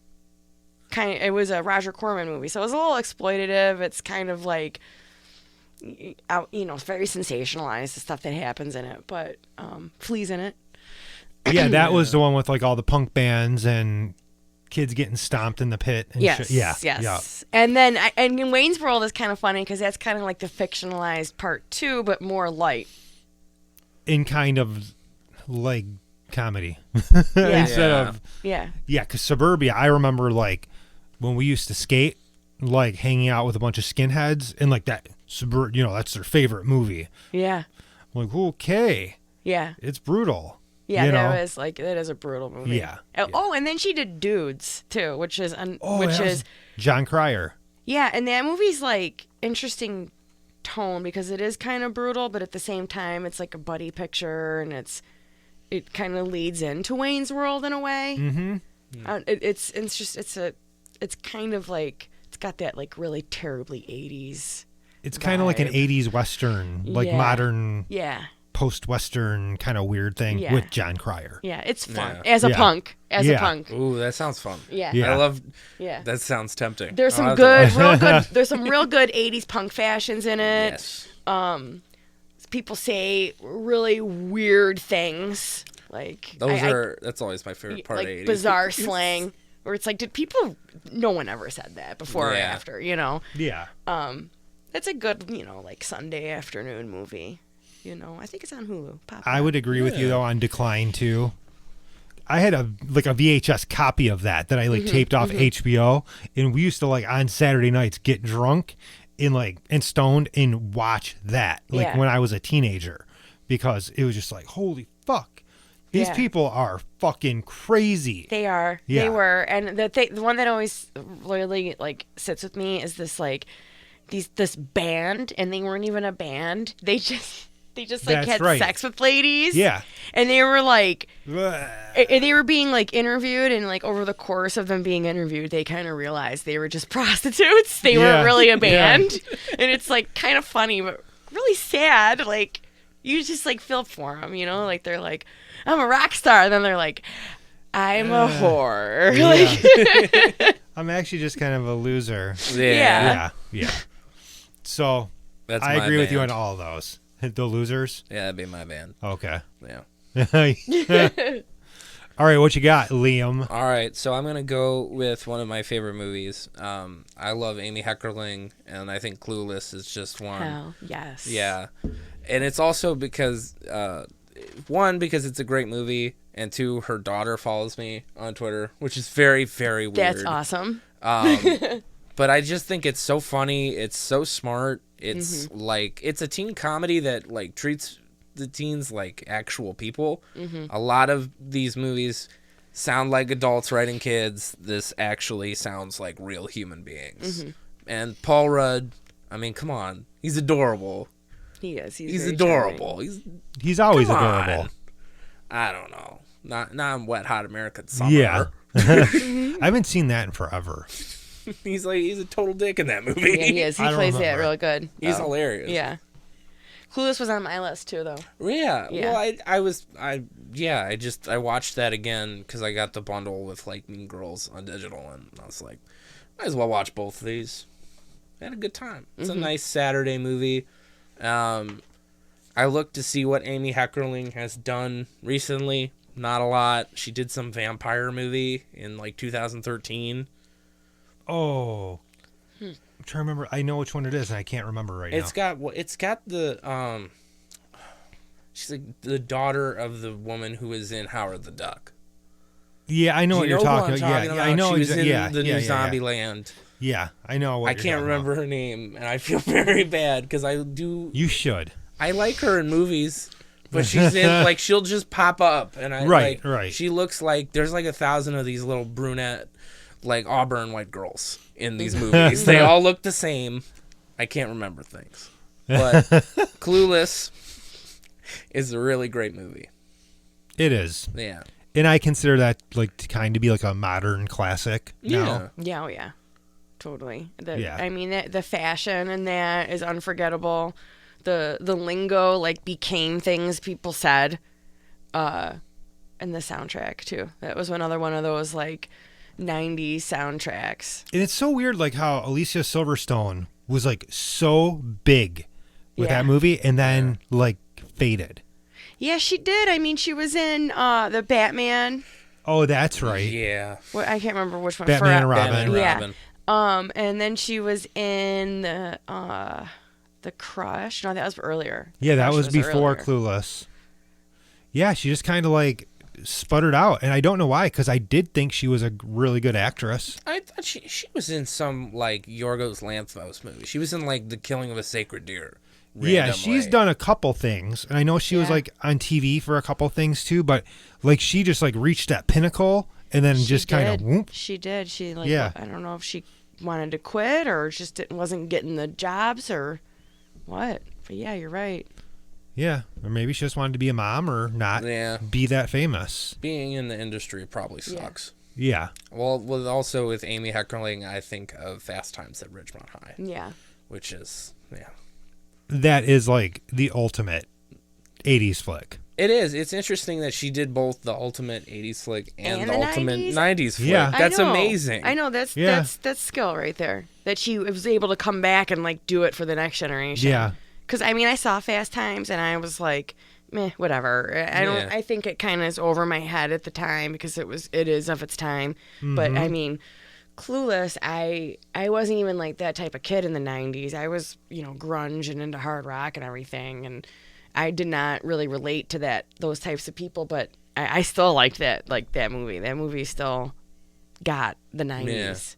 It was a Roger Corman movie, so it was a little exploitative. It's kind of like, very sensationalized, the stuff that happens in it, but Flea's in it. Yeah, that was the one with like all the punk bands and kids getting stomped in the pit. And Yes, shit. Yeah. yes. And then and in Wayne's World is kind of funny because that's kind of like the fictionalized part 2, but more light. In kind of like comedy Yeah. instead of Yeah. because Suburbia, I remember like when we used to skate, like hanging out with a bunch of skinheads and like that that's their favorite movie. Yeah. I'm like, okay, Yeah. it's brutal. Yeah, you know? that is a brutal movie. Yeah. Oh, and then she did Dudes too, which is That was John Cryer. yeah, and that movie's like interesting tone because it is kind of brutal, but at the same time it's like a buddy picture, and it kind of leads into Wayne's World in a way. Mm-hmm. It's kind of like it's got that like really terribly 80s. It's kind of like an 80s Western, like modern. Yeah. Post-Western kind of weird thing with John Cryer. Yeah, it's fun. As a punk. A punk. Ooh, that sounds fun. Yeah. I love that sounds tempting. There's some real good there's some real good 80s punk fashions in it. Yes. People say really weird things. Like that's always my favorite part of 80s. Bizarre slang where it's like no one ever said that before or after, you know. Yeah. It's a good, like Sunday afternoon movie. I think it's on Hulu. I would agree with you though on Decline too. I had a VHS copy of that I taped off HBO, and we used to on Saturday nights get drunk and stoned and watch that when I was a teenager, because it was just like, holy fuck, these people are fucking crazy. They are. Yeah. They were, and the one that always really sits with me is this this band, and they weren't even a band. They just had sex with ladies. Yeah. And they were they were being interviewed, and over the course of them being interviewed, they kind of realized they were just prostitutes. They weren't really a band. Yeah. And it's kind of funny, but really sad. You just feel for them, they're like, I'm a rock star. And then they're like, I'm a whore. Yeah. I'm actually just kind of a loser. Yeah. Yeah. So I agree with you on all of those. The Losers? Yeah, that'd be my band. Okay. Yeah. All right, what you got, Liam? All right, so I'm going to go with one of my favorite movies. I love Amy Heckerling, and I think Clueless is just one. Hell, yes. Yeah. And it's also because, one, because it's a great movie, and two, her daughter follows me on Twitter, which is very, very weird. That's awesome. But I just think it's so funny. It's so smart. It's it's a teen comedy that treats the teens like actual people. A lot of these movies sound like adults writing kids. This actually sounds like real human beings. And Paul Rudd, I mean, come on. He's adorable. He is. He's adorable. He's always adorable. I don't know. Not in Wet Hot American Summer. Yeah. I haven't seen that in forever. He's a total dick in that movie. Yeah, he is. He plays that real good. He's hilarious. Yeah. Clueless was on my list too, though. Yeah. Well, I watched that again because I got the bundle with Mean Girls on digital, and I was like, might as well watch both of these. I had a good time. It's a nice Saturday movie. I looked to see what Amy Heckerling has done recently. Not a lot. She did some vampire movie in 2013. Oh, I'm trying to remember. I know which one it is, and I can't remember right now. It's got the she's the daughter of the woman who was in Howard the Duck. Yeah, I know what you're talking about. Yeah, I know. She was in the new Zombieland. Yeah, I know what. I can't remember her name, and I feel very bad because I do. You should. I like her in movies, but she's in she'll just pop up, and I right. She looks like there's 1,000 of these little brunette. Auburn white girls in these movies. They all look the same. I can't remember things. But Clueless is a really great movie. It is. Yeah. And I consider that to kind of be a modern classic now. Yeah, oh yeah. Totally. Yeah. I mean, the fashion in that is unforgettable. The lingo became things people said. And the soundtrack too. That was another one of those 90s soundtracks. And it's so weird how Alicia Silverstone was so big with that movie and then faded. Yeah, she did. I mean, she was in the Batman. Oh, that's right. Yeah. I can't remember which one. Batman and Robin. Batman and Robin. Yeah. And then she was in the Crush. No, that was earlier. Yeah, that was before Clueless. Yeah, she just kind of sputtered out, and I don't know why, because I did think she was a really good actress. I thought she was in some Yorgos Lanthimos movie. She was in The Killing of a Sacred Deer. Yeah, she's done a couple things, and I know she was on TV for a couple things too, but she just reached that pinnacle and then just kind of whoop. She did. She I don't know if she wanted to quit or just wasn't getting the jobs or what. But yeah, you're right. Yeah, or maybe she just wanted to be a mom or not be that famous. Being in the industry probably sucks. Yeah. Well, also with Amy Heckerling, I think of Fast Times at Ridgemont High. Yeah. Which is, That is like the ultimate 80s flick. It is. It's interesting that she did both the ultimate 80s flick and the ultimate 90s? 90s flick. Yeah. That's I know. amazing. I know that's skill right there. That she was able to come back and like do it for the next generation. Yeah. Because I mean, I saw Fast Times and I was like, meh, whatever. I don't. Yeah. I think it kind of is over my head at the time because it is of its time. But I mean, Clueless. I wasn't even like that type of kid in the 90s. I was grunge and into hard rock and everything, and I did not really relate to those types of people. But I still liked that movie. That movie still got the 90s.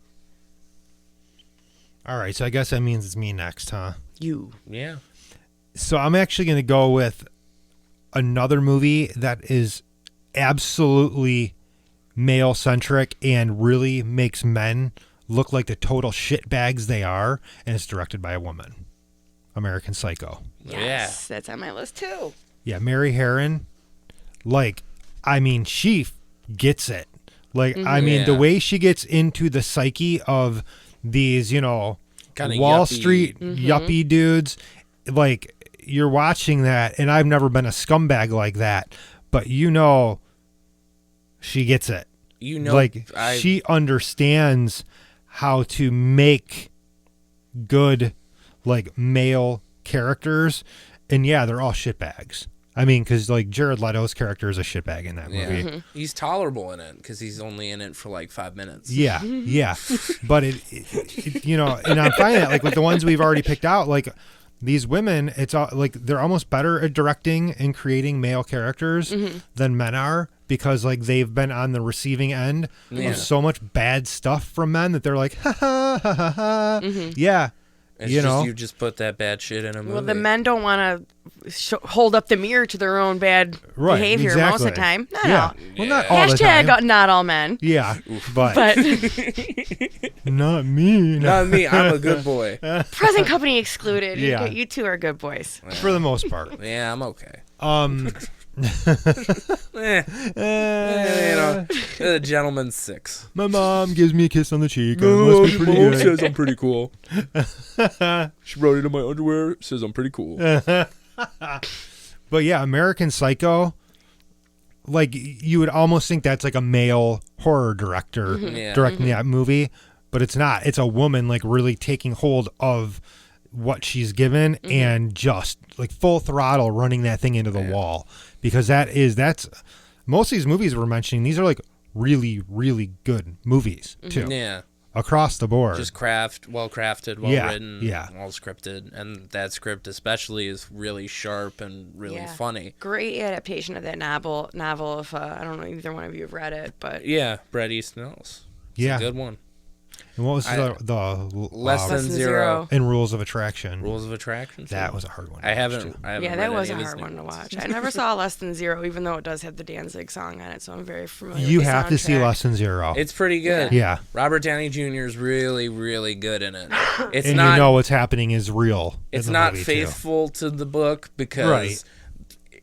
Yeah. All right, so I guess that means it's me next, huh? You. Yeah. So I'm actually going to go with another movie that is absolutely male-centric and really makes men look like the total shitbags they are, and it's directed by a woman. American Psycho. Yes, that's on my list too. Yeah, Mary Harron. Like, I mean, she gets it. Like, I mean, the way she gets into the psyche of these, Kinda Wall yuppie. Street yuppie dudes, like, you're watching that, and I've never been a scumbag like that, but she gets it. Like, she understands how to make good, like, male characters, and yeah, they're all shitbags. I mean, because like Jared Leto's character is a shitbag in that movie. He's tolerable in it because he's only in it for like 5 minutes. Yeah, but it and I'm finding that like with the ones we've already picked out, like these women, it's all like they're almost better at directing and creating male characters than men are, because like they've been on the receiving end of so much bad stuff from men that they're like, ha ha ha ha ha. Yeah. It's you just put that bad shit in a movie. Well, the men don't want to hold up the mirror to their own bad behavior most of the time. Not all. Well, not all the Hashtag time. not all men. Yeah, but not me. Not me. I'm a good boy. Present company excluded. Yeah. You two are good boys. For the most part. Yeah, I'm okay. A gentleman's 6. My mom gives me a kiss on the cheek. I must be pretty good. Says I'm pretty cool. She wrote it in my underwear. Says I'm pretty cool. But yeah, American Psycho, like you would almost think that's like a male horror director directing that movie, but it's not. It's a woman like really taking hold of what she's given and just like full throttle running that thing into the wall, because that's most of these movies we're mentioning, these are like really, really good movies too. Yeah. Across the board. Just well crafted, well written, well scripted, and that script especially is really sharp and really funny. Great adaptation of that novel. If I don't know either one of you have read it, but yeah, Bret Easton Ellis. It's a good one. And what was the Less Than Zero and Rules of Attraction? Rules of Attraction. That was a hard one. I haven't yeah, that read was a any of hard his one new to ones. watch. I never saw Less Than Zero, even though it does have the Danzig song on it, so I'm very familiar. You with the have to see soundtrack. Less Than Zero. It's pretty good. Yeah. Robert Downey Jr. is really, really good in it. It's and not. what's happening is real. It's in the not movie, faithful to the book because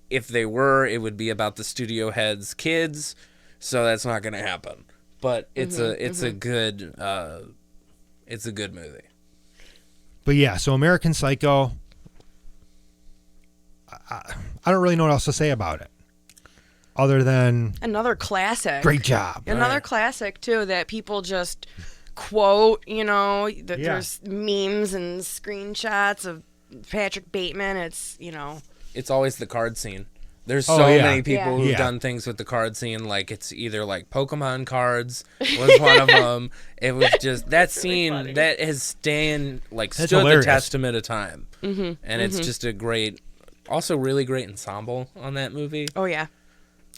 if they were, it would be about the studio head's kids. So that's not going to happen. But it's a good movie. But yeah, so American Psycho, I don't really know what else to say about it, other than Another classic. great job. Another classic too that people just quote. There's memes and screenshots of Patrick Bateman. It's It's always the card scene. There's Oh, so yeah. many people who've Yeah. done things with the card scene. Like it's either like Pokemon cards was one of them. It was just that scene that has stood hilarious. the testament of time. And it's just a great, also really great ensemble on that movie. Oh yeah.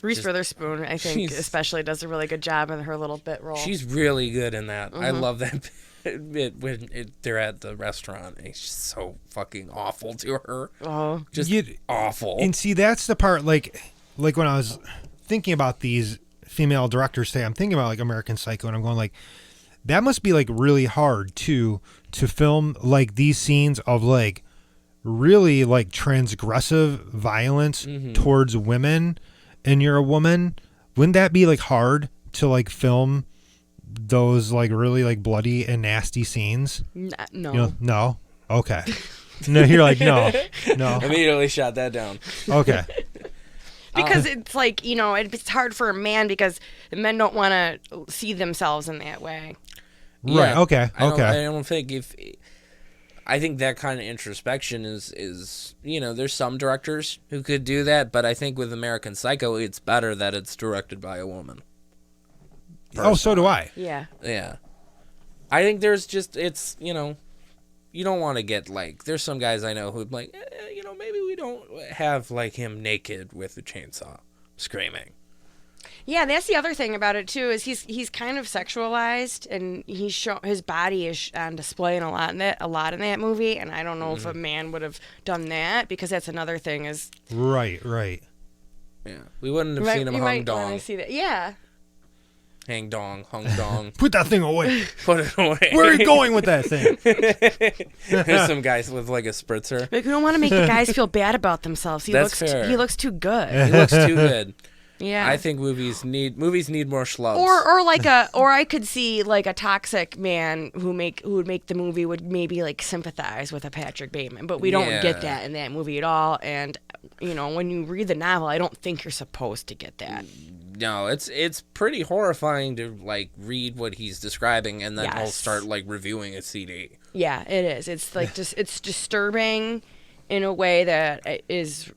Reese Witherspoon, I think, she's- especially does a really good job in her little bit role. She's really good in that. I love that bit when they're at the restaurant. And it's just so fucking awful to her. Oh. Just awful. And see, that's the part, like when I was thinking about these female directors today, I'm thinking about like American Psycho, and I'm going like, that must be like really hard to film like these scenes of like really like transgressive violence towards women, and you're a woman. Wouldn't that be like hard to like film those like really like bloody and nasty scenes? No. You know, no. Okay. No, you're like no. Immediately shot that down. Okay. Because it's like, you know, it's hard for a man because men don't want to see themselves in that way. Right. Okay. I don't think I think that kind of introspection is you know, there's some directors who could do that, but I think with American Psycho, it's better that it's directed by a woman. Oh, so do I. Yeah. Yeah. I think there's just, it's, you know, you don't want to get like, there's some guys I know who'd like, you know, maybe we don't have like him naked with a chainsaw screaming. Yeah, that's the other thing about it too is he's kind of sexualized and his body is on display in a lot in that movie, and I don't know if a man would have done that because that's another thing is Right. Yeah, we wouldn't have seen him hung dong. I see that. Yeah. Hang dong, hung dong. Put that thing away. Put it away. Where are you going with that thing? There's some guys with like a spritzer. Like, we don't want to make the guys feel bad about themselves. That's fair. He looks too good. He looks too good. Yeah. I think movies need more schlubs. Or I could see like a toxic man who would make the movie would maybe like sympathize with a Patrick Bateman, but we don't get that in that movie at all. And you know, when you read the novel, I don't think you're supposed to get that. No, it's pretty horrifying to like read what he's describing, and then he'll start like reviewing a CD. Yeah, it is. It's like just it's disturbing in a way that is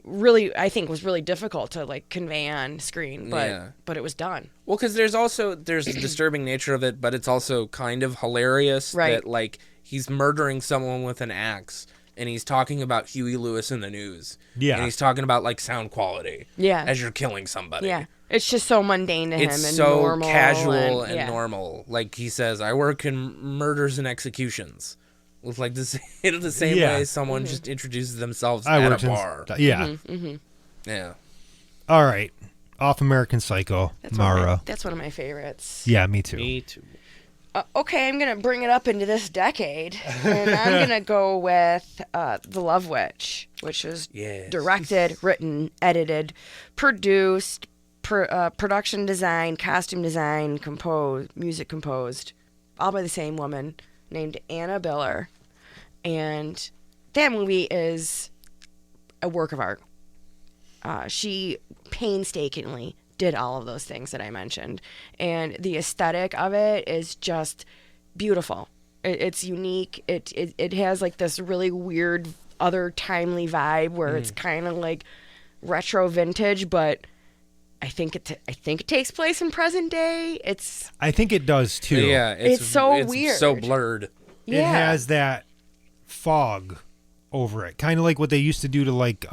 really, I think, was really difficult to like convey on screen, but it was done. Well, because there's a disturbing nature of it, but it's also kind of hilarious that like he's murdering someone with an axe, and he's talking about Huey Lewis in the news. Yeah, and he's talking about like sound quality. Yeah, as you're killing somebody. Yeah, it's just so mundane to him. It's and so normal casual and normal. Like he says, I work in murders and executions. With like the same way someone just introduces themselves at a bar. Yeah. Yeah. All right. Off American Psycho, Mara. That's one of my favorites. Yeah, me too. Me too. Okay, I'm going to bring it up into this decade. And I'm going to go with The Love Witch, which was directed, written, edited, produced, production design, costume design, music composed, all by the same woman named Anna Biller, and that movie is a work of art. She painstakingly did all of those things that I mentioned, and the aesthetic of it is just beautiful. It's unique. It has like this really weird, other timely vibe where it's kind of like retro vintage, but I think it takes place in present day. I think it does too. Yeah, it's so weird, so blurred. Yeah. It has that fog over it, kind of like what they used to do to like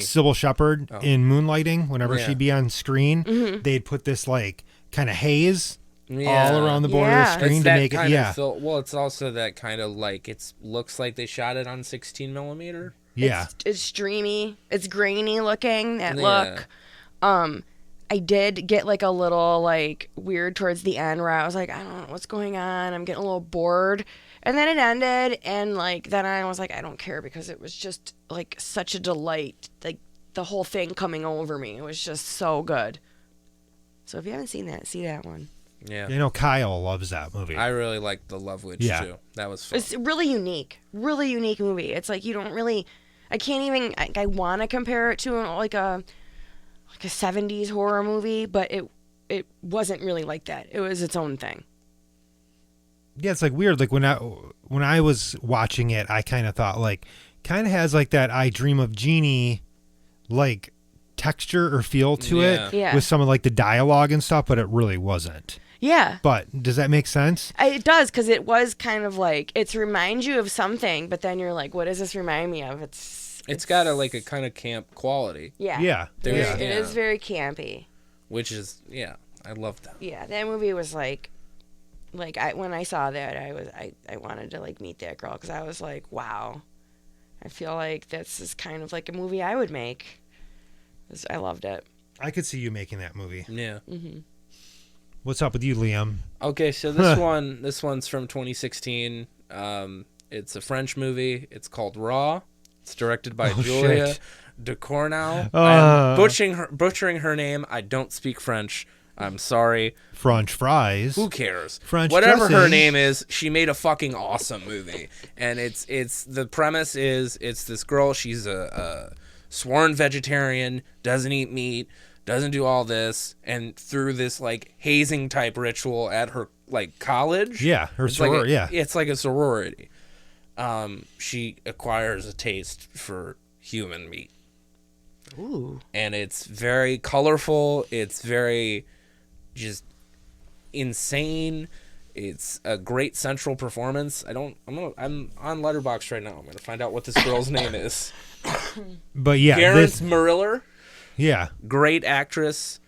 Sybil Shepherd in Moonlighting. Whenever she'd be on screen, they'd put this like kind of haze all around the border of the screen to make it. Well, it's also that kind of like looks like they shot it on 16 millimeter. Yeah, it's dreamy. It's grainy looking. That look. I did get like a little like weird towards the end where I was like, I don't know what's going on. I'm getting a little bored. And then it ended, and like then I was like, I don't care because it was just like such a delight. Like the whole thing coming over me. It was just so good. So if you haven't seen that, see that one. Yeah. You know, Kyle loves that movie. I really liked The Love Witch too. That was fun. It's a really unique movie. It's like you don't really, I can't even, I want to compare it to like a 70s horror movie, but it wasn't really like that. It was its own thing. Yeah, it's like weird. Like when I was watching it, I kind of thought like kind of has like that I Dream of Jeannie like texture or feel to it with some of like the dialogue and stuff, but it really wasn't. Yeah. But does that make sense? It does, because it was kind of like it reminds you of something, but then you're like, what does this remind me of? It's got a kind of camp quality. Yeah. Yeah. It is very campy. Which is I love that. Yeah, that movie was like when I saw that, I wanted to like meet that girl because I was like, wow, I feel like this is kind of like a movie I would make. I loved it. I could see you making that movie. Yeah. Mm-hmm. What's up with you, Liam? Okay, so this one's from 2016. It's a French movie. It's called Raw. It's directed by Julia shit. Ducournau. I'm butchering her name. I don't speak French. I'm sorry. French fries. Who cares? French Whatever her dressing. name is, she made a fucking awesome movie. And it's the premise is it's this girl. She's a sworn vegetarian, doesn't eat meat, doesn't do all this, and through this like hazing type ritual at her like college. Yeah, her sorority. It's like a sorority. She acquires a taste for human meat. Ooh. And it's very colorful. It's very just insane. It's a great central performance. I'm on Letterboxd right now. I'm gonna find out what this girl's name is. But yeah, Gareth Mariller. Yeah. Great actress.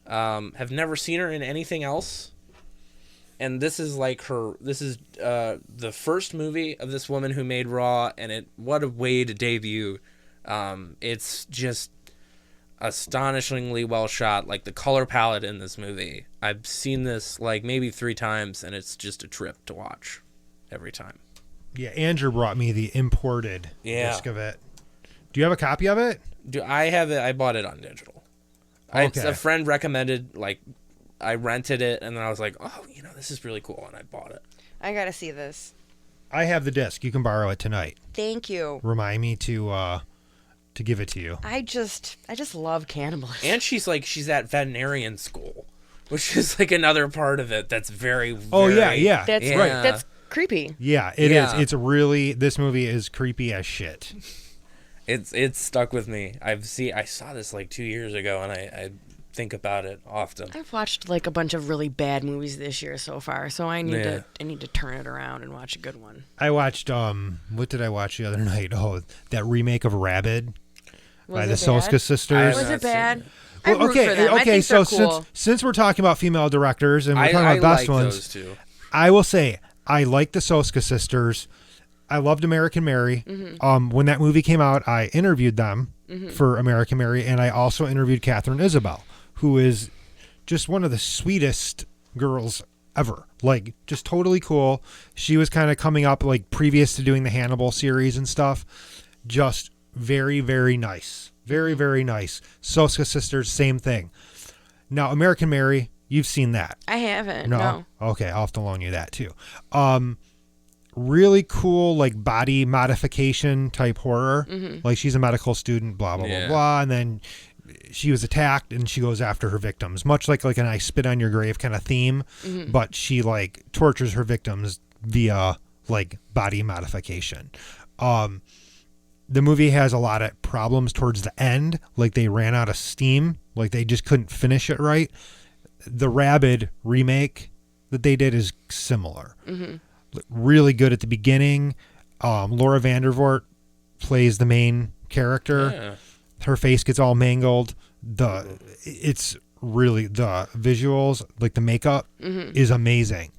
Have never seen her in anything else. And this is like the first movie of this woman who made Raw, and what a way to debut. It's just astonishingly well shot. Like the color palette in this movie, I've seen this like maybe 3 times, and it's just a trip to watch every time. Yeah, Andrew brought me the imported disc of it. Do you have a copy of it? I have it. I bought it on digital. Okay. A friend recommended, like, I rented it, and then I was like, oh, this is really cool, and I bought it. I gotta see this. I have the disc. You can borrow it tonight. Thank you. Remind me to give it to you. I just love cannibalism. And she's at veterinarian school, which is like another part of it that's very, Oh, very, yeah. That's right. That's creepy. Yeah, it is. It's really, this movie is creepy as shit. It's stuck with me. I saw this like 2 years ago, and I think about it often. I've watched like a bunch of really bad movies this year so far, so I need to turn it around and watch a good one. I watched what did I watch the other night? Oh, that remake of Rabid by the Soska sisters. Was it bad? Well, I root for them. I think so they're cool. since we're talking about female directors and we're talking I about best like ones, those two. I will say I like the Soska sisters. I loved American Mary. Mm-hmm. When that movie came out, I interviewed them for American Mary, and I also interviewed Catherine Isabel, who is just one of the sweetest girls ever. Like, just totally cool. She was kind of coming up, like, previous to doing the Hannibal series and stuff. Just very, very nice. Very, very nice. Soska sisters, same thing. Now, American Mary, you've seen that. I haven't. No. Okay, I'll have to loan you that, too. Really cool, like, body modification type horror. Like, she's a medical student, blah, blah, blah, blah. And then she was attacked, and she goes after her victims. Much like an I Spit on Your Grave kind of theme. But she, like, tortures her victims via, like, body modification. The movie has a lot of problems towards the end. Like, they ran out of steam. Like, they just couldn't finish it right. The Rabid remake that they did is similar. Really good at the beginning. Laura Vandervoort plays the main character. Yeah. Her face gets all mangled. It's really, the visuals, like the makeup is amazing.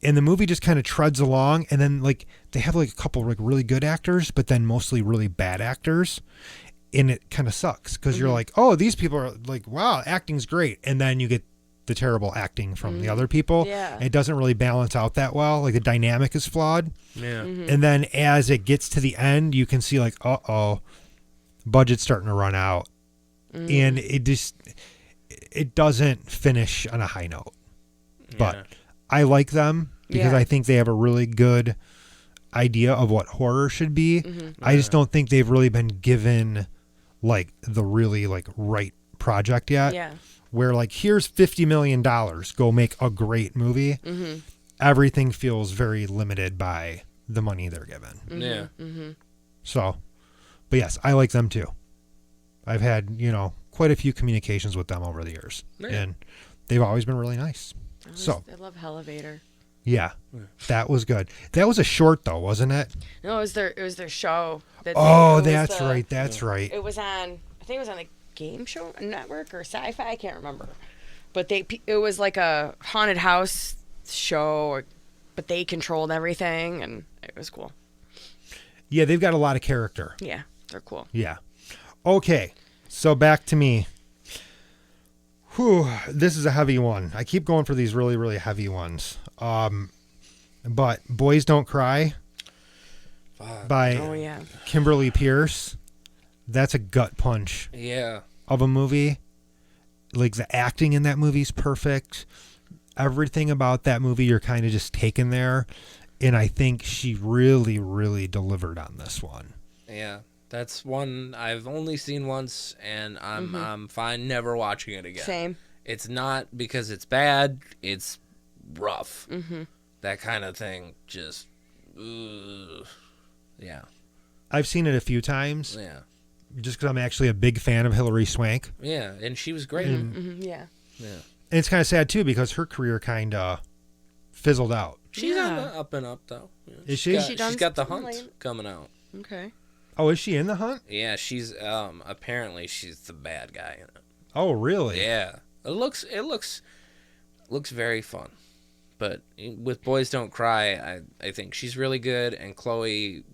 And the movie just kind of treads along, and then like they have like a couple like really good actors, but then mostly really bad actors. And it kind of sucks because you're like, oh, these people are like, wow, acting's great. And then you get the terrible acting from the other people. Yeah. It doesn't really balance out that well. Like the dynamic is flawed. Yeah. And then as it gets to the end, you can see like, budget's starting to run out. And it doesn't finish on a high note. But I like them because I think they have a really good idea of what horror should be. I just don't think they've really been given like the really like right project yet. Yeah. Where like, here's $50 million, go make a great movie. Everything feels very limited by the money they're given. Yeah. So, but yes, I like them too. I've had, quite a few communications with them over the years. And they've always been really nice. I love Elevator. Yeah, that was good. That was a short though, wasn't it? No, it was their show. That's right. That's right. It was on, I think it was on the Game Show Network or Sci-Fi. I can't remember. But it was like a haunted house show, but they controlled everything, and it was cool. Yeah, they've got a lot of character. Yeah, they're cool. Yeah. Okay, so back to me. Whew, this is a heavy one. I keep going for these really, really heavy ones. But Boys Don't Cry. by Oh yeah. Kimberly Pierce. That's a gut punch Yeah. of a movie. Like the acting in that movie's perfect. Everything about that movie, you're kind of just taken there. And I think she really, really delivered on this one. Yeah. That's one I've only seen once, and I'm fine never watching it again. Same. It's not because it's bad. It's rough. Mm-hmm. That kind of thing. Just, ugh. Yeah. I've seen it a few times. Yeah. Just because I'm actually a big fan of Hilary Swank. Yeah, and she was great. Mm-hmm. Yeah. Yeah. And it's kind of sad, too, because her career kind of fizzled out. She's Yeah. on the up and up, though. Yeah. Is she? She's got The Hunt coming out. Okay. Oh, is she in The Hunt? Yeah, she's apparently she's the bad guy in it. Oh, really? Yeah. It looks very fun. But with Boys Don't Cry, I think she's really good, and Chloe,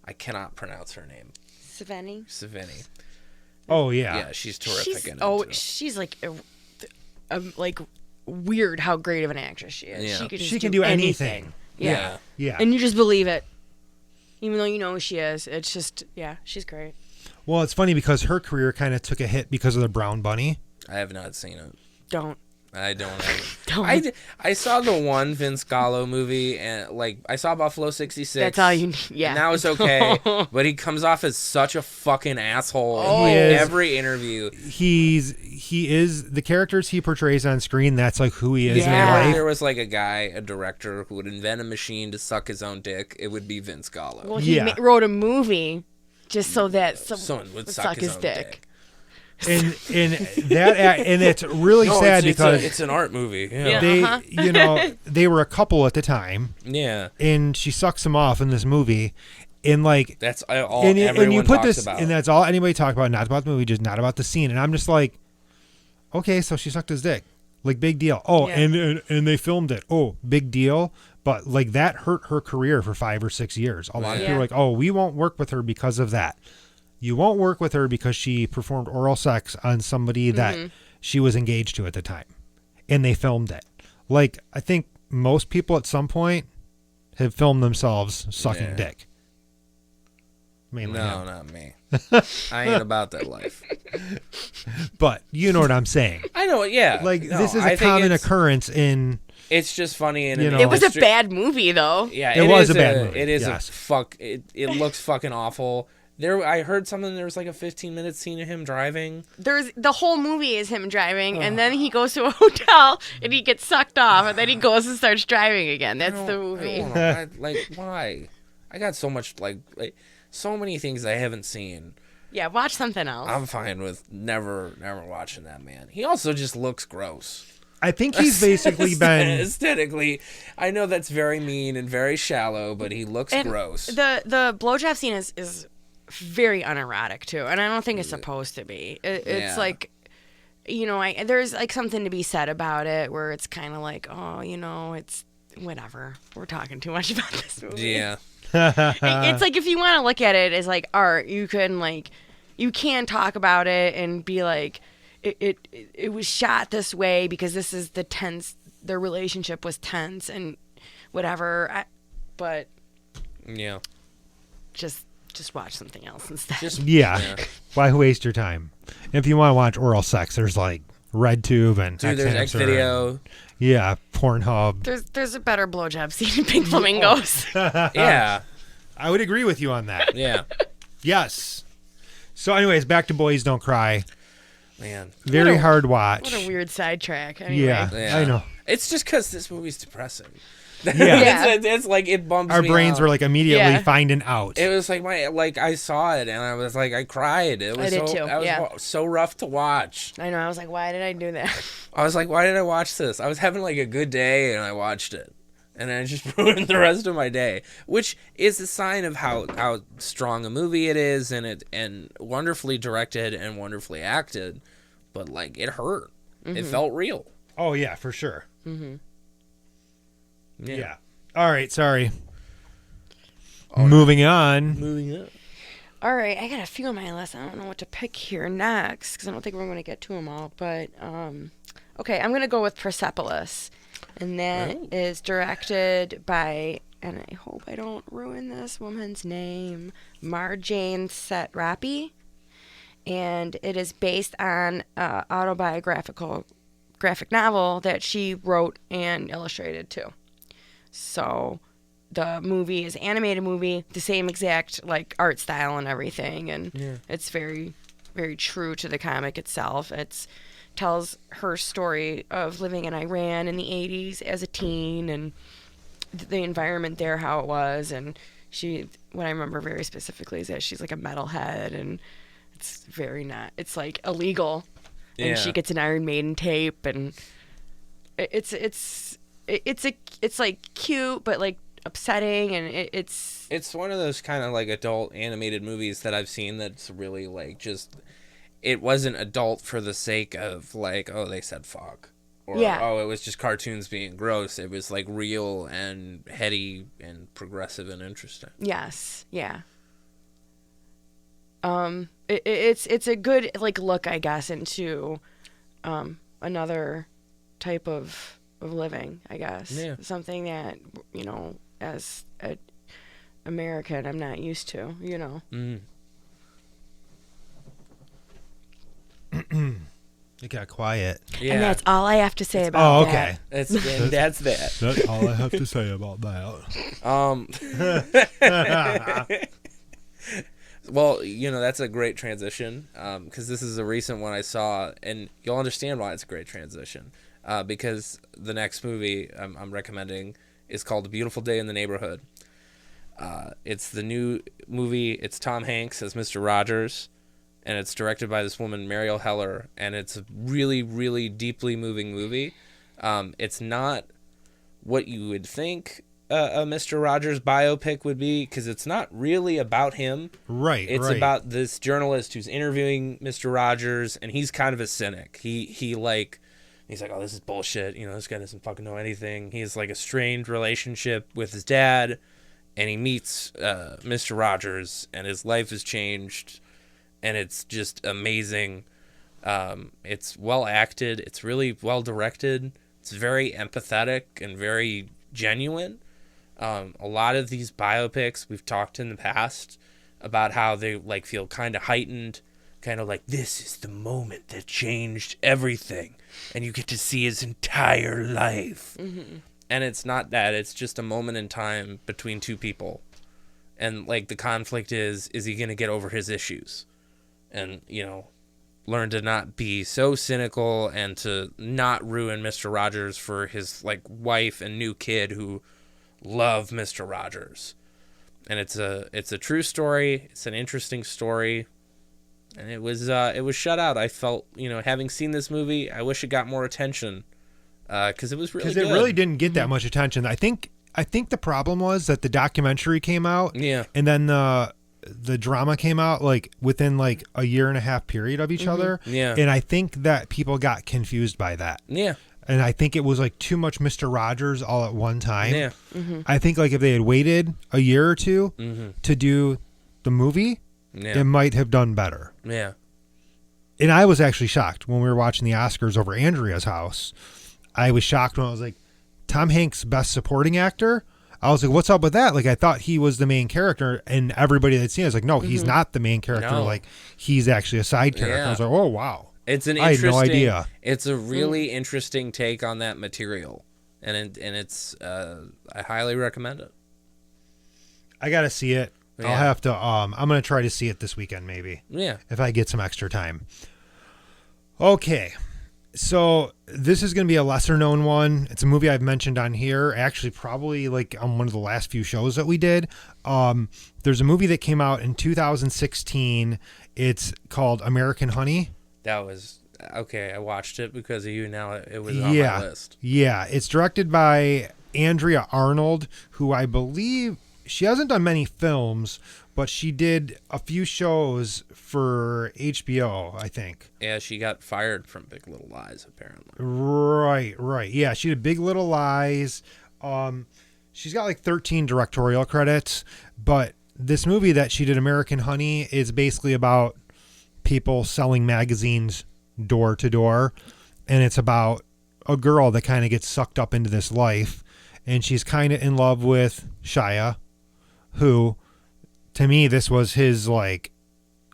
I cannot pronounce her name. Savini. Oh, yeah. Yeah, she's terrific in it. Too. She's like like weird how great of an actress she is. Yeah. She can do anything. Yeah. Yeah. And you just believe it. Even though you know who she is. It's just, yeah, she's great. Well, it's funny because her career kind of took a hit because of the Brown Bunny. I have not seen it. Don't. I don't have Don't. I saw the one Vince Gallo movie, and like I saw Buffalo 66. That's all you need. Yeah. And that was okay. But he comes off as such a fucking asshole He in is. every interview. He is the characters he portrays on screen. That's like who he is in Yeah. real If life. there was like a guy, a director who would invent a machine to suck his own dick, it would be Vince Gallo. Well, he Yeah. wrote a movie just so that Someone would suck his own dick. And it's really sad because it's an art movie. Yeah. they they were a couple at the time, Yeah. and she sucks him off in this movie, and like That's all and everyone you put talks this about. and that's all anybody talk about, not about the movie, just not about the scene. And I'm just like, okay, so she sucked his dick, like big deal. Oh, Yeah. and they filmed it. Oh, big deal. But like that hurt her career for 5 or 6 years. A lot of people Yeah. were like, oh, we won't work with her because of that. You won't work with her because she performed oral sex on somebody that she was engaged to at the time, and they filmed it. Like, I think most people at some point have filmed themselves sucking Yeah. dick. Mainly No, him. not me. I ain't about that life. But you know what I'm saying. I know, yeah. Like, No, this is I a think common it's- occurrence in... It's just funny, and You know. It was a bad movie, though. Yeah, It was is a bad movie, It is yes. It looks fucking awful. I heard something. There was like a 15-minute scene of him driving. There's the whole movie is him driving, and then he goes to a hotel and he gets sucked off, and then he goes and starts driving again. That's the movie. I don't know. Like, why? I got so much like so many things I haven't seen. Yeah, watch something else. I'm fine with never watching that man. He also just looks gross. I think he's basically been... Aesthetically, I know that's very mean and very shallow, but he looks And gross. The blowjob scene is very unerotic too, and I don't think it's supposed to be. It's Yeah. like, you know, there's like something to be said about it, where it's kind of like, oh, you know, it's whatever. We're talking too much about this movie. Yeah. It's like, if you want to look at it as like art, you can talk about it and be like, it was shot this way because this is their relationship was tense and whatever. But Yeah. just watch something else instead. Yeah. Why waste your time? If you want to watch oral sex, there's like RedTube and Dude, there's X Xhamster Video. and- Yeah, Pornhub. There's a better blowjob scene in Pink Flamingos. Yeah. I would agree with you on that. Yeah. Yes. So anyways, back to Boys Don't Cry. Man. Very hard watch. What a weird sidetrack. Anyway. Yeah, Yeah. I know. It's just because this movie's depressing. Yeah. it's like it bums Our me brains out. were like immediately Yeah. finding out. It was like I saw it and I was like I cried. It was I did so too, that was yeah. so rough to watch. I know. I was like, why did I do that? I was like, why did I watch this? I was having like a good day and I watched it. And then it just ruined the rest of my day, which is a sign of how strong a movie it is, and wonderfully directed and wonderfully acted. But like it hurt. It felt real. Oh yeah, for sure. Mm-hmm. Yeah. All right, sorry. Moving on. Moving up. All right, I got a few on my list. I don't know what to pick here next because I don't think we're going to get to them all. But okay, I'm going to go with Persepolis, and that is directed by and I hope I don't ruin this woman's name, Marjane Satrapi, and it is based on an autobiographical graphic novel that she wrote and illustrated too. So the movie is an animated movie, the same exact like art style and everything, and it's very, very true to the comic itself. It tells her story of living in Iran in the 80s as a teen and the environment there, how it was, and what I remember very specifically is that she's like a metalhead, and it's it's like illegal, and she gets an Iron Maiden tape, and it's like cute but like upsetting, and it's one of those kind of like adult animated movies that I've seen that's really like just, it wasn't adult for the sake of like, oh, they said fuck. Or, oh, it was just cartoons being gross. It was, like, real and heady and progressive and interesting. Yes, yeah. It's a good, like, look, I guess, into another type of living, I guess. Yeah. Something that, you know, as an American, I'm not used to, you know. It got quiet. Yeah. And that's all I have to say about that. Oh, okay. That's that. That's all I have to say about that. Well, you know, that's a great transition, because this is a recent one I saw, and you'll understand why it's a great transition, because the next movie I'm recommending is called A Beautiful Day in the Neighborhood. It's the new movie. It's Tom Hanks as Mr. Rogers, and it's directed by this woman, Mariel Heller, and it's a really, really deeply moving movie. It's not what you would think a Mr. Rogers biopic would be, because it's not really about him. Right, It's about this journalist who's interviewing Mr. Rogers, and he's kind of a cynic. He's like, oh, this is bullshit. You know, this guy doesn't fucking know anything. He has like a strained relationship with his dad, and he meets Mr. Rogers, and his life has changed. And it's just amazing. It's well acted. It's really well directed. It's very empathetic and very genuine. A lot of these biopics, we've talked in the past about how they like feel kind of heightened, kind of like this is the moment that changed everything, and you get to see his entire life. Mm-hmm. And it's not that. It's just a moment in time between two people, and like the conflict is he going to get over his issues? And, you know, learn to not be so cynical and to not ruin Mr. Rogers for his, like, wife and new kid who love Mr. Rogers. And it's a true story. It's an interesting story. And it was shut out. I felt, you know, having seen this movie, I wish it got more attention, because it was really good. Because it really didn't get that much attention. I think the problem was that the documentary came out. Yeah. And then the drama came out like within like a year and a half period of each other. Yeah. And I think that people got confused by that. Yeah. And I think it was like too much Mr. Rogers all at one time. Yeah. Mm-hmm. I think like if they had waited a year or two to do the movie, it might have done better. Yeah. And I was actually shocked when we were watching the Oscars over Andrea's house. I was shocked when I was like, Tom Hanks, Best Supporting Actor? I was like, what's up with that? Like, I thought he was the main character, and everybody that's seen it was like, no, he's not the main character. No. Like, he's actually a side character. Yeah. I was like, oh, wow. It's an I had no interesting, idea. It's a really interesting take on that material, and it's I highly recommend it. I got to see it. Yeah. I'll have to, I'm going to try to see it this weekend, maybe. Yeah. If I get some extra time. Okay. So this is going to be a lesser known one. It's a movie I've mentioned on here, actually probably like on one of the last few shows that we did. There's a movie that came out in 2016. It's called American Honey. That was okay. I watched it because of you. Now it was on my list. Yeah. It's directed by Andrea Arnold, who I believe she hasn't done many films, but she did a few shows for HBO, I think. Yeah, she got fired from Big Little Lies, apparently. Right. Yeah, she did Big Little Lies. She's got like 13 directorial credits, but this movie that she did, American Honey, is basically about people selling magazines door to door, and it's about a girl that kind of gets sucked up into this life, and she's kind of in love with Shia, who, to me, this was his like,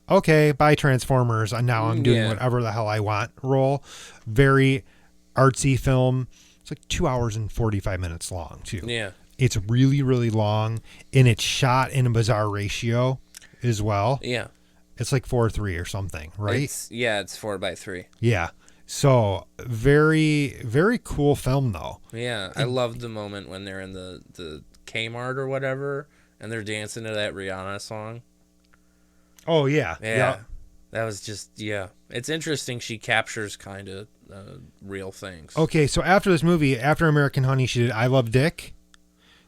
okay, bye Transformers, and now I'm doing whatever the hell I want role. Very artsy film. It's like 2 hours and 45 minutes long too. Yeah. It's really, really long, and it's shot in a bizarre ratio as well. Yeah. It's like 4:3 or something, right? It's 4:3. Yeah. So very, very cool film though. Yeah. I loved the moment when they're in the Kmart or whatever, and they're dancing to that Rihanna song. Oh, yeah. Yeah. That was just, It's interesting she captures kind of real things. Okay, so after this movie, after American Honey, she did I Love Dick.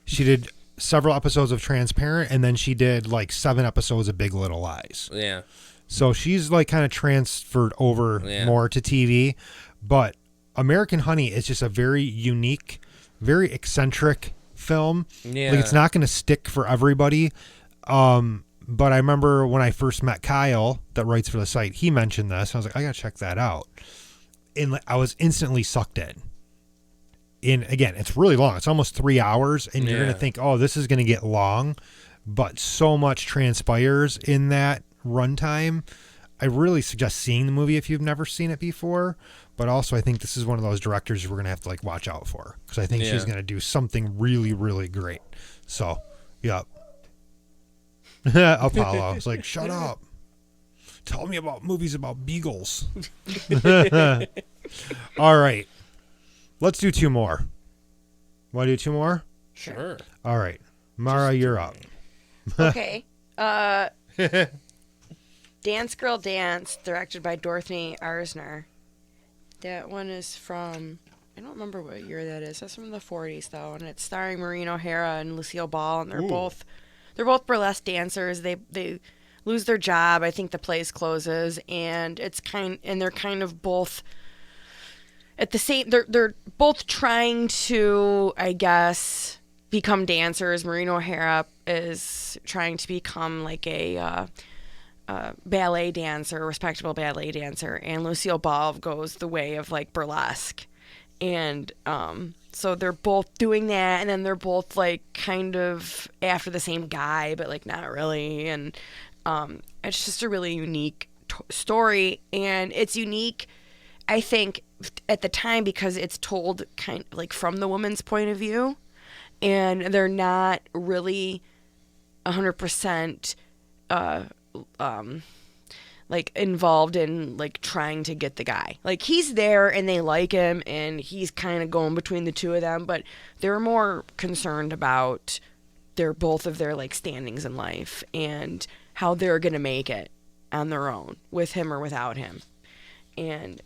She did several episodes of Transparent, and then she did like 7 episodes of Big Little Lies. Yeah. So she's like kind of transferred over more to TV. But American Honey is just a very unique, very eccentric film. Yeah. Like it's not going to stick for everybody. But I remember when I first met Kyle that writes for the site, he mentioned this. I was like, I got to check that out. And I was instantly sucked in. And again, it's really long. It's almost 3 hours. And you're going to think, oh, this is going to get long. But so much transpires in that runtime. I really suggest seeing the movie if you've never seen it before. But also, I think this is one of those directors we're going to have to like watch out for. Because I think she's going to do something really, really great. So, yeah. Apollo. It's like, shut up. Tell me about movies about beagles. All right. Let's do 2 more. Want to do 2 more? Sure. All right. Mara, you're up. Okay. Dance Girl Dance, directed by Dorothy Arzner. That one is from, I don't remember what year that is. That's from the 40s, though. And it's starring Maureen O'Hara and Lucille Ball. And they're both burlesque dancers. They lose their job. I think the place closes. And they're kind of both at the same, they're both trying to, I guess, become dancers. Maureen O'Hara is trying to become like a ballet dancer, respectable ballet dancer, and Lucille Ball goes the way of like burlesque. And so they're both doing that, and then they're both like kind of after the same guy, but like not really. And it's just a really unique story, and it's unique, I think, at the time because it's told kind of like from the woman's point of view, and they're not really 100% like involved in like trying to get the guy. Like he's there and they like him and he's kind of going between the two of them, but they're more concerned about both of their like standings in life and how they're gonna make it on their own with him or without him. And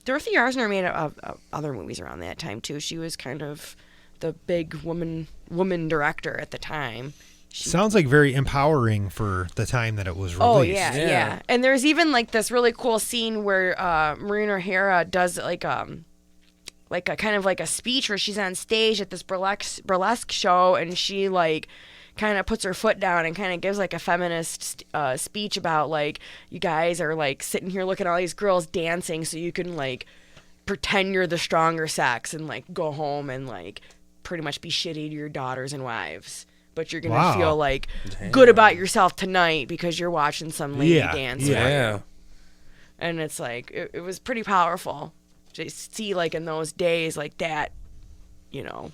Dorothy Arzner made other movies around that time too. She was kind of the big woman director at the time. Sounds like very empowering for the time that it was released. Oh, yeah. And there's even like this really cool scene where Maureen O'Hara does like a kind of like a speech where she's on stage at this burlesque show, and she like kind of puts her foot down and kind of gives like a feminist speech about like, you guys are like sitting here looking at all these girls dancing so you can like pretend you're the stronger sex and like go home and like pretty much be shitty to your daughters and wives. But you're going to feel like good about yourself tonight because you're watching some lady dance. Yeah. And it's like, it was pretty powerful to see like in those days like that, you know,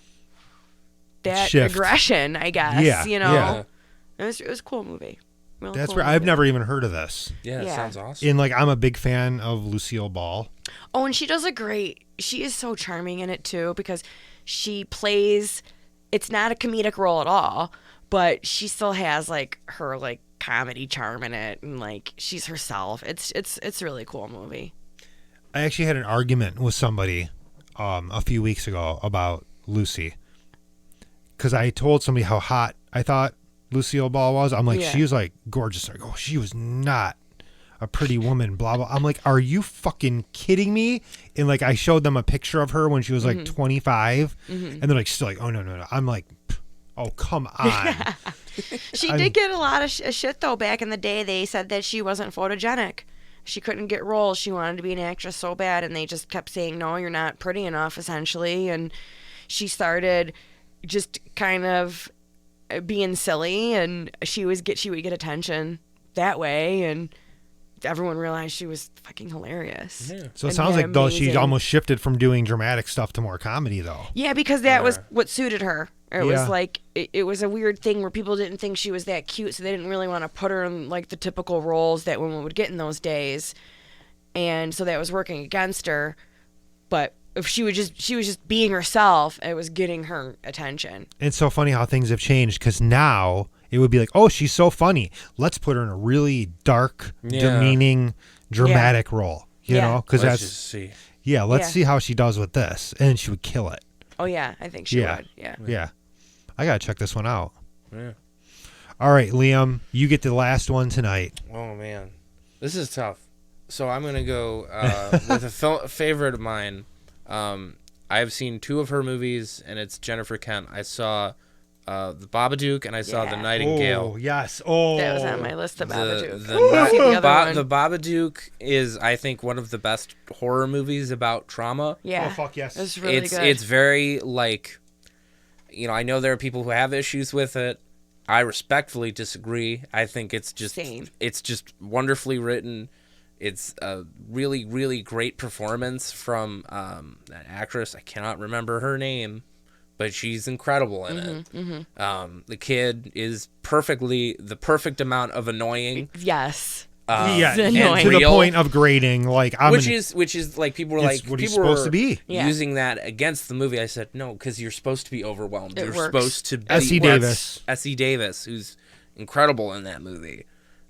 that shift. Aggression, I guess, you know. Yeah. It was a cool movie. Real That's cool right. movie. I've never even heard of this. Yeah, it sounds awesome. And like, I'm a big fan of Lucille Ball. Oh, and she is so charming in it too because she plays, it's not a comedic role at all, but she still has like her like comedy charm in it, and like she's herself. It's a really cool movie. I actually had an argument with somebody a few weeks ago about Lucy, because I told somebody how hot I thought Lucille Ball was. I'm like, she was like gorgeous. Like, oh, she was not a pretty woman, blah, blah. I'm like, are you fucking kidding me? And like, I showed them a picture of her when she was like 25, and they're like, still like, oh, no. I'm like, oh, come on. She did get a lot of shit, though. Back in the day, they said that she wasn't photogenic. She couldn't get roles. She wanted to be an actress so bad, and they just kept saying, no, you're not pretty enough, essentially. And she started just kind of being silly, and she would get attention that way, and everyone realized she was fucking hilarious. Yeah. So it And sounds they're like though she amazing. almost shifted from doing dramatic stuff to more comedy though. Yeah, because that was what suited her. It Yeah. was like it was a weird thing where people didn't think she was that cute, so they didn't really want to put her in like the typical roles that women would get in those days, and so that was working against her. But if she was just being herself, it was getting her attention. It's so funny how things have changed because now it would be like, oh, she's so funny. Let's put her in a really dark, demeaning, dramatic role. You know, because Let's that's just see. yeah. Let's Yeah. see how she does with this, and she would kill it. Oh yeah, I think she Yeah. would. Yeah. Yeah, I gotta check this one out. Yeah. All right, Liam, you get the last one tonight. Oh man, this is tough. So I'm gonna go with a favorite of mine. I have seen 2 of her movies, and it's Jennifer Kent. I saw The Babadook, and I saw The Yeah. Nightingale. Oh yes. Oh, That was on my list. The Babadook. The I've seen the other one. The Babadook is, I think, one of the best horror movies about trauma. Yeah. Oh, fuck yes. It was really good. It's very like, I know there are people who have issues with it. I respectfully disagree. I think it's just Same. it's just wonderfully written. It's a really, really great performance from that actress. I cannot remember her name, but she's incredible in it. The kid is the perfect amount of annoying. Yes. yeah, It's and annoying. to the real. point of grading, like Which is like people were it's like what he's people supposed were to be. Yeah. using that against the movie. I said no, because you're supposed to be overwhelmed. It You're works. supposed to be S.E. Davis. S.E. Davis, who's incredible in that movie.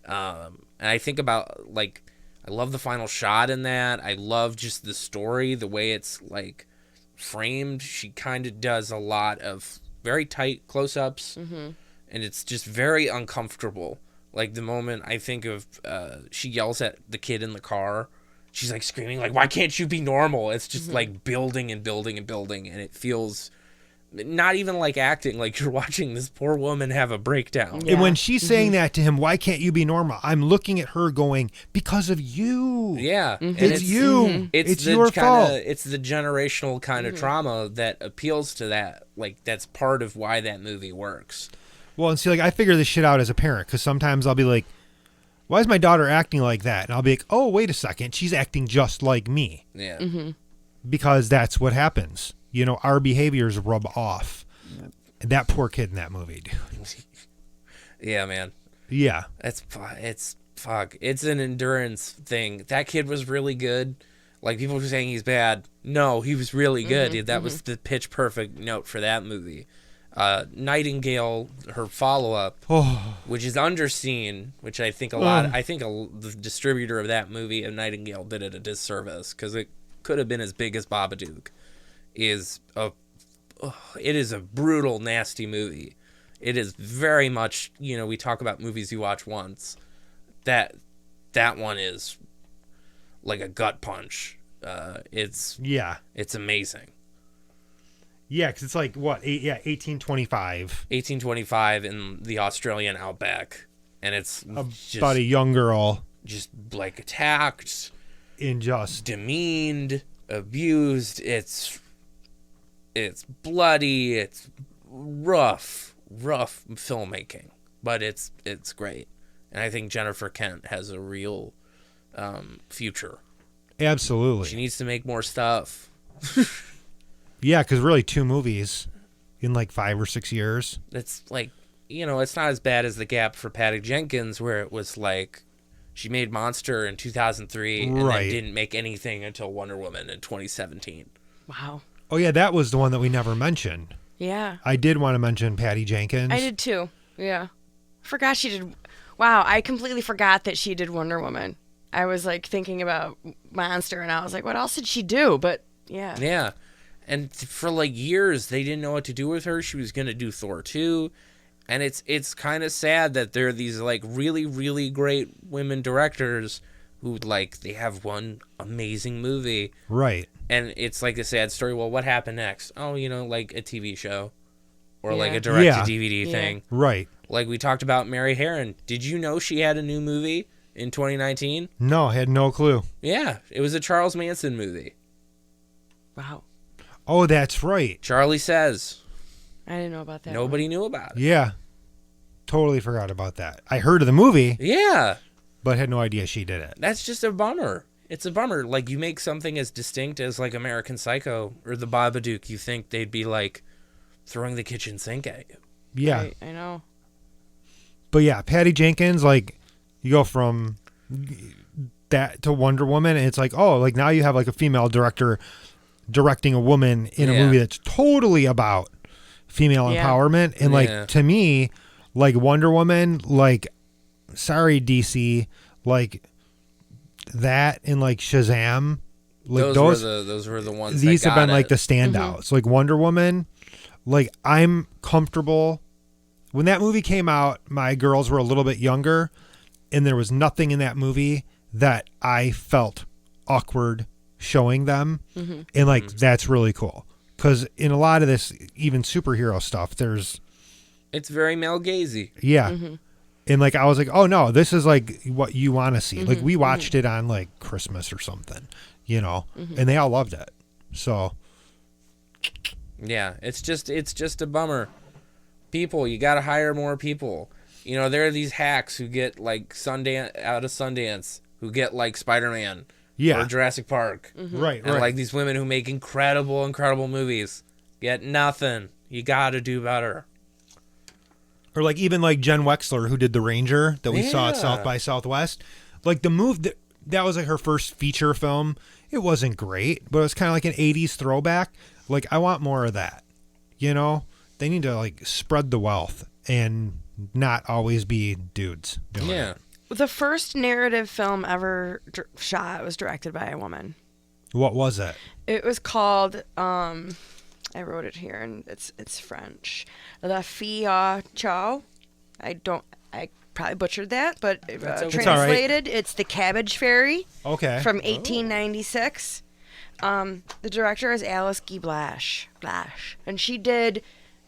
And I think about like I love the final shot in that. I love just the story, the way it's like framed. She kind of does a lot of very tight close-ups, and it's just very uncomfortable. Like the moment I think of, she yells at the kid in the car. She's like screaming, like, "Why can't you be normal?" It's just like building and building and building, and it feels not even like acting. Like you're watching this poor woman have a breakdown. Yeah. And when she's saying that to him, why can't you be normal? I'm looking at her going, because of you. Yeah, and It's you. It's the your fault. It's the generational kind of trauma that appeals to that. Like that's part of why that movie works. Well, and see, like I figure this shit out as a parent because sometimes I'll be like, why is my daughter acting like that? And I'll be like, oh, wait a second. She's acting just like me Yeah, because that's what happens. You know, our behaviors rub off. And that poor kid in that movie, dude. yeah, man. Yeah. It's fuck. It's an endurance thing. That kid was really good. Like people were saying he's bad. No, he was really good. That was the pitch perfect note for that movie. Nightingale, her follow-up, which is underseen, which I think the distributor of that movie of Nightingale did it a disservice because it could have been as big as Babadook. It is a brutal, nasty movie. It is very much, we talk about movies you watch once. That one is like a gut punch. It's amazing. Yeah, because it's like, what, 1825. 1825 in the Australian outback, and it's About a young girl just like attacked, demeaned, abused. It's bloody. It's rough filmmaking, but it's great, and I think Jennifer Kent has a real future. Absolutely. She needs to make more stuff. Yeah, because really 2 movies in like 5 or 6 years. It's like, it's not as bad as the gap for Patty Jenkins where it was like she made Monster in 2003 and then didn't make anything until Wonder Woman in 2017. Wow. Oh, yeah, that was the one that we never mentioned. Yeah. I did want to mention Patty Jenkins. I did too. Yeah. Forgot she did. Wow, I completely forgot that she did Wonder Woman. I was like thinking about Monster and I was like, what else did she do? But yeah. Yeah. And for like years, they didn't know what to do with her. She was going to do Thor 2. And it's kind of sad that there are these like really, really great women directors who like they have one amazing movie. Right. And it's like a sad story. Well, what happened next? Oh, like a TV show or like a direct-to-DVD thing. Right. Like we talked about Mary Harron. Did you know she had a new movie in 2019? No, I had no clue. Yeah, it was a Charles Manson movie. Wow. Oh, that's right. Charlie Says. I didn't know about that. Nobody knew about it. Yeah. Totally forgot about that. I heard of the movie, Yeah. but had no idea she did it. That's just a bummer. It's a bummer. Like, you make something as distinct as, like, American Psycho or The Babadook, you think they'd be, like, throwing the kitchen sink at you. Yeah. I know. But yeah, Patty Jenkins, like, you go from that to Wonder Woman, and it's like, oh, like now you have like a female director directing a woman in a movie that's totally about female empowerment. And like, to me, like Wonder Woman, like, sorry, DC, like that and like Shazam, like those were the ones. These that have been got like it. the standouts. Like Wonder Woman, like I'm comfortable. When that movie came out, my girls were a little bit younger, and there was nothing in that movie that I felt awkward showing them. And like, that's really cool. Because in a lot of this, even superhero stuff, it's very male gazy. Yeah. And like, I was like, oh no, this is like what you want to see. Like we watched it on like Christmas or something, you know, and they all loved it. So. Yeah, it's just a bummer. People, you got to hire more people. You know, there are these hacks who get like Sundance, who get like Spider-Man or Jurassic Park. Right. And like these women who make incredible movies get nothing. You got to do better. Or like even like Jen Wexler, who did The Ranger that we saw at South by Southwest. Like the that was like her first feature film. It wasn't great, but it was kind of like an 80s throwback. Like I want more of that, you know? They need to like spread the wealth and not always be dudes doing it. The first narrative film ever shot was directed by a woman. What was it? It was called, I wrote it here, and it's French. La Fille Chow. I probably butchered that, but translated, it's The Cabbage Fairy. Okay. From 1896. The director is Alice Guy Blash, and she did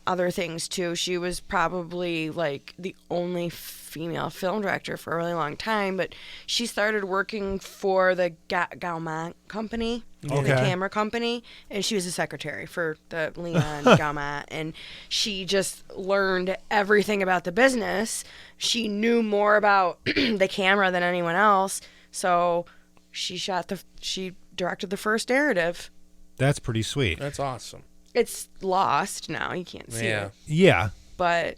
other things too. She was probably like the only female film director for a really long time, but she started working for the Gaumont company, the camera company, and she was a secretary for the Leon Gaumont, and she just learned everything about the business. She knew more about the camera than anyone else, so she directed the first narrative. That's pretty sweet. That's awesome. It's lost now. You can't see it. Yeah. But,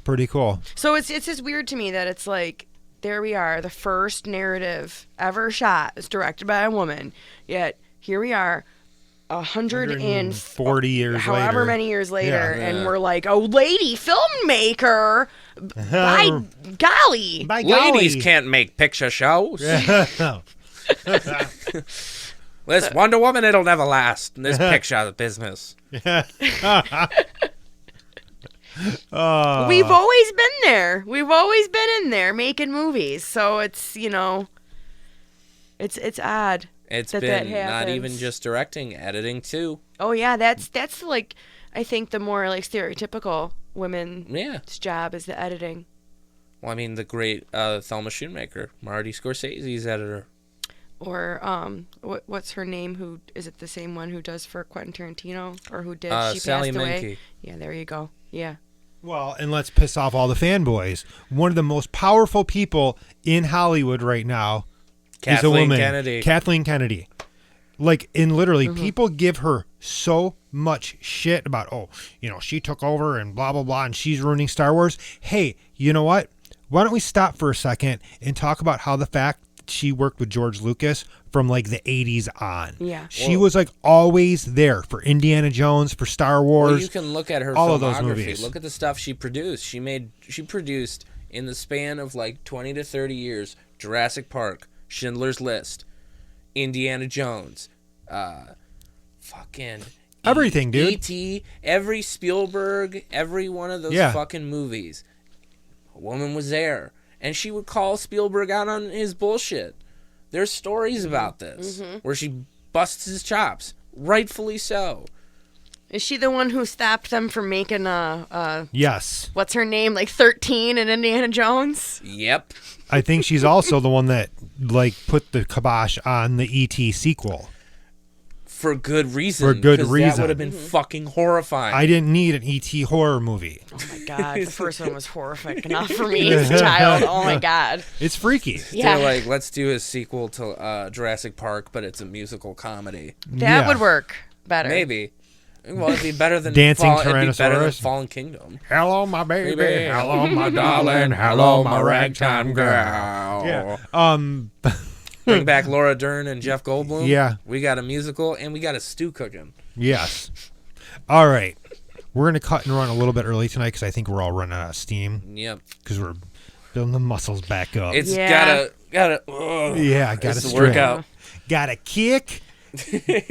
Pretty cool. So it's just weird to me that it's like, there we are, the first narrative ever shot is directed by a woman, yet here we are, 140 years however later. many years later, and we're like, a lady filmmaker. By golly. By golly. Ladies can't make picture shows. This Wonder Woman, it'll never last in this picture business. We've always been there. We've always been in there making movies. So it's, you know, it's odd. It's that been that not even just directing, editing too. Oh yeah, that's like, I think the more like stereotypical women's job is the editing. Well, I mean, the great Thelma Schoonmaker, Marty Scorsese's editor. Or what's her name? Who is it? The same one who does for Quentin Tarantino, or who did? She Sally passed away. Menke. Yeah, there you go. Yeah. Well, and let's piss off all the fanboys. One of the most powerful people in Hollywood right now is a woman, Kathleen Kennedy. Like, in literally, people give her so much shit about, oh, you know, she took over and blah, blah, blah, and she's ruining Star Wars. Hey, you know what? Why don't we stop for a second and talk about how the fact she worked with George Lucas from like the 80s on. Yeah. She was like always there for Indiana Jones, for Star Wars. Well, you can look at her all filmography. Of those movies. Look at the stuff she produced. She produced in the span of like 20 to 30 years Jurassic Park, Schindler's List, Indiana Jones, fucking everything, dude. E.T., every Spielberg, every one of those fucking movies. A woman was there. And she would call Spielberg out on his bullshit. There's stories about this where she busts his chops, rightfully so. Is she the one who stopped them from making yes. What's her name? Like 13 in Indiana Jones? Yep. I think she's also the one that like put the kibosh on the E.T. sequel. for good reason. For good 'cause reason. That would have been fucking horrifying. I didn't need an E.T. horror movie. Oh my god, the first one was horrific enough for me as a child. Oh my god. It's freaky. Yeah. They're like, let's do a sequel to Jurassic Park, but it's a musical comedy. That would work better. Maybe. Well, it'd be better than Dancing It'd be better than Tyrannosaurus. Fallen Kingdom. Hello, my baby. Baby. Hello, my darling. Hello, my ragtime girl. Yeah. Bring back Laura Dern and Jeff Goldblum. Yeah. We got a musical and we got a stew cooking. Yes. All right. We're going to cut and run a little bit early tonight because I think we're all running out of steam. Yep. Because we're building the muscles back up. It's Yeah. gotta. Yeah, I got to It's a stretch. workout. Got to kick.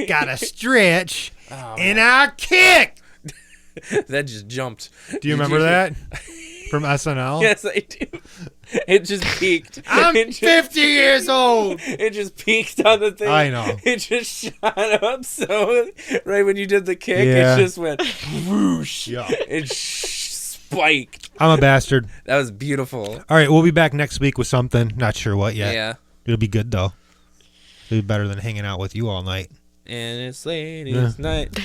Got to stretch. And I kick. That just jumped. Do you remember that from SNL? Yes, I do. It just peaked. I'm It just- 50 years old. It just peaked on the thing. I know. It just shot up so right when you did the kick, Yeah. it just went whoosh. Yeah. It spiked. I'm a bastard. That was beautiful. All right, we'll be back next week with something. Not sure what yet. Yeah. It'll be good, though. It'll be better than hanging out with you all night. And it's ladies' night,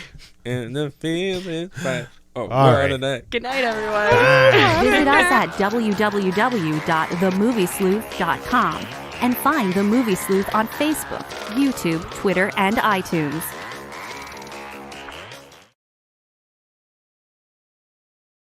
and the field is bright. Oh, All what right. a night. Good night, everyone. Visit us at www.themoviesleuth.com and find The Movie Sleuth on Facebook, YouTube, Twitter, and iTunes.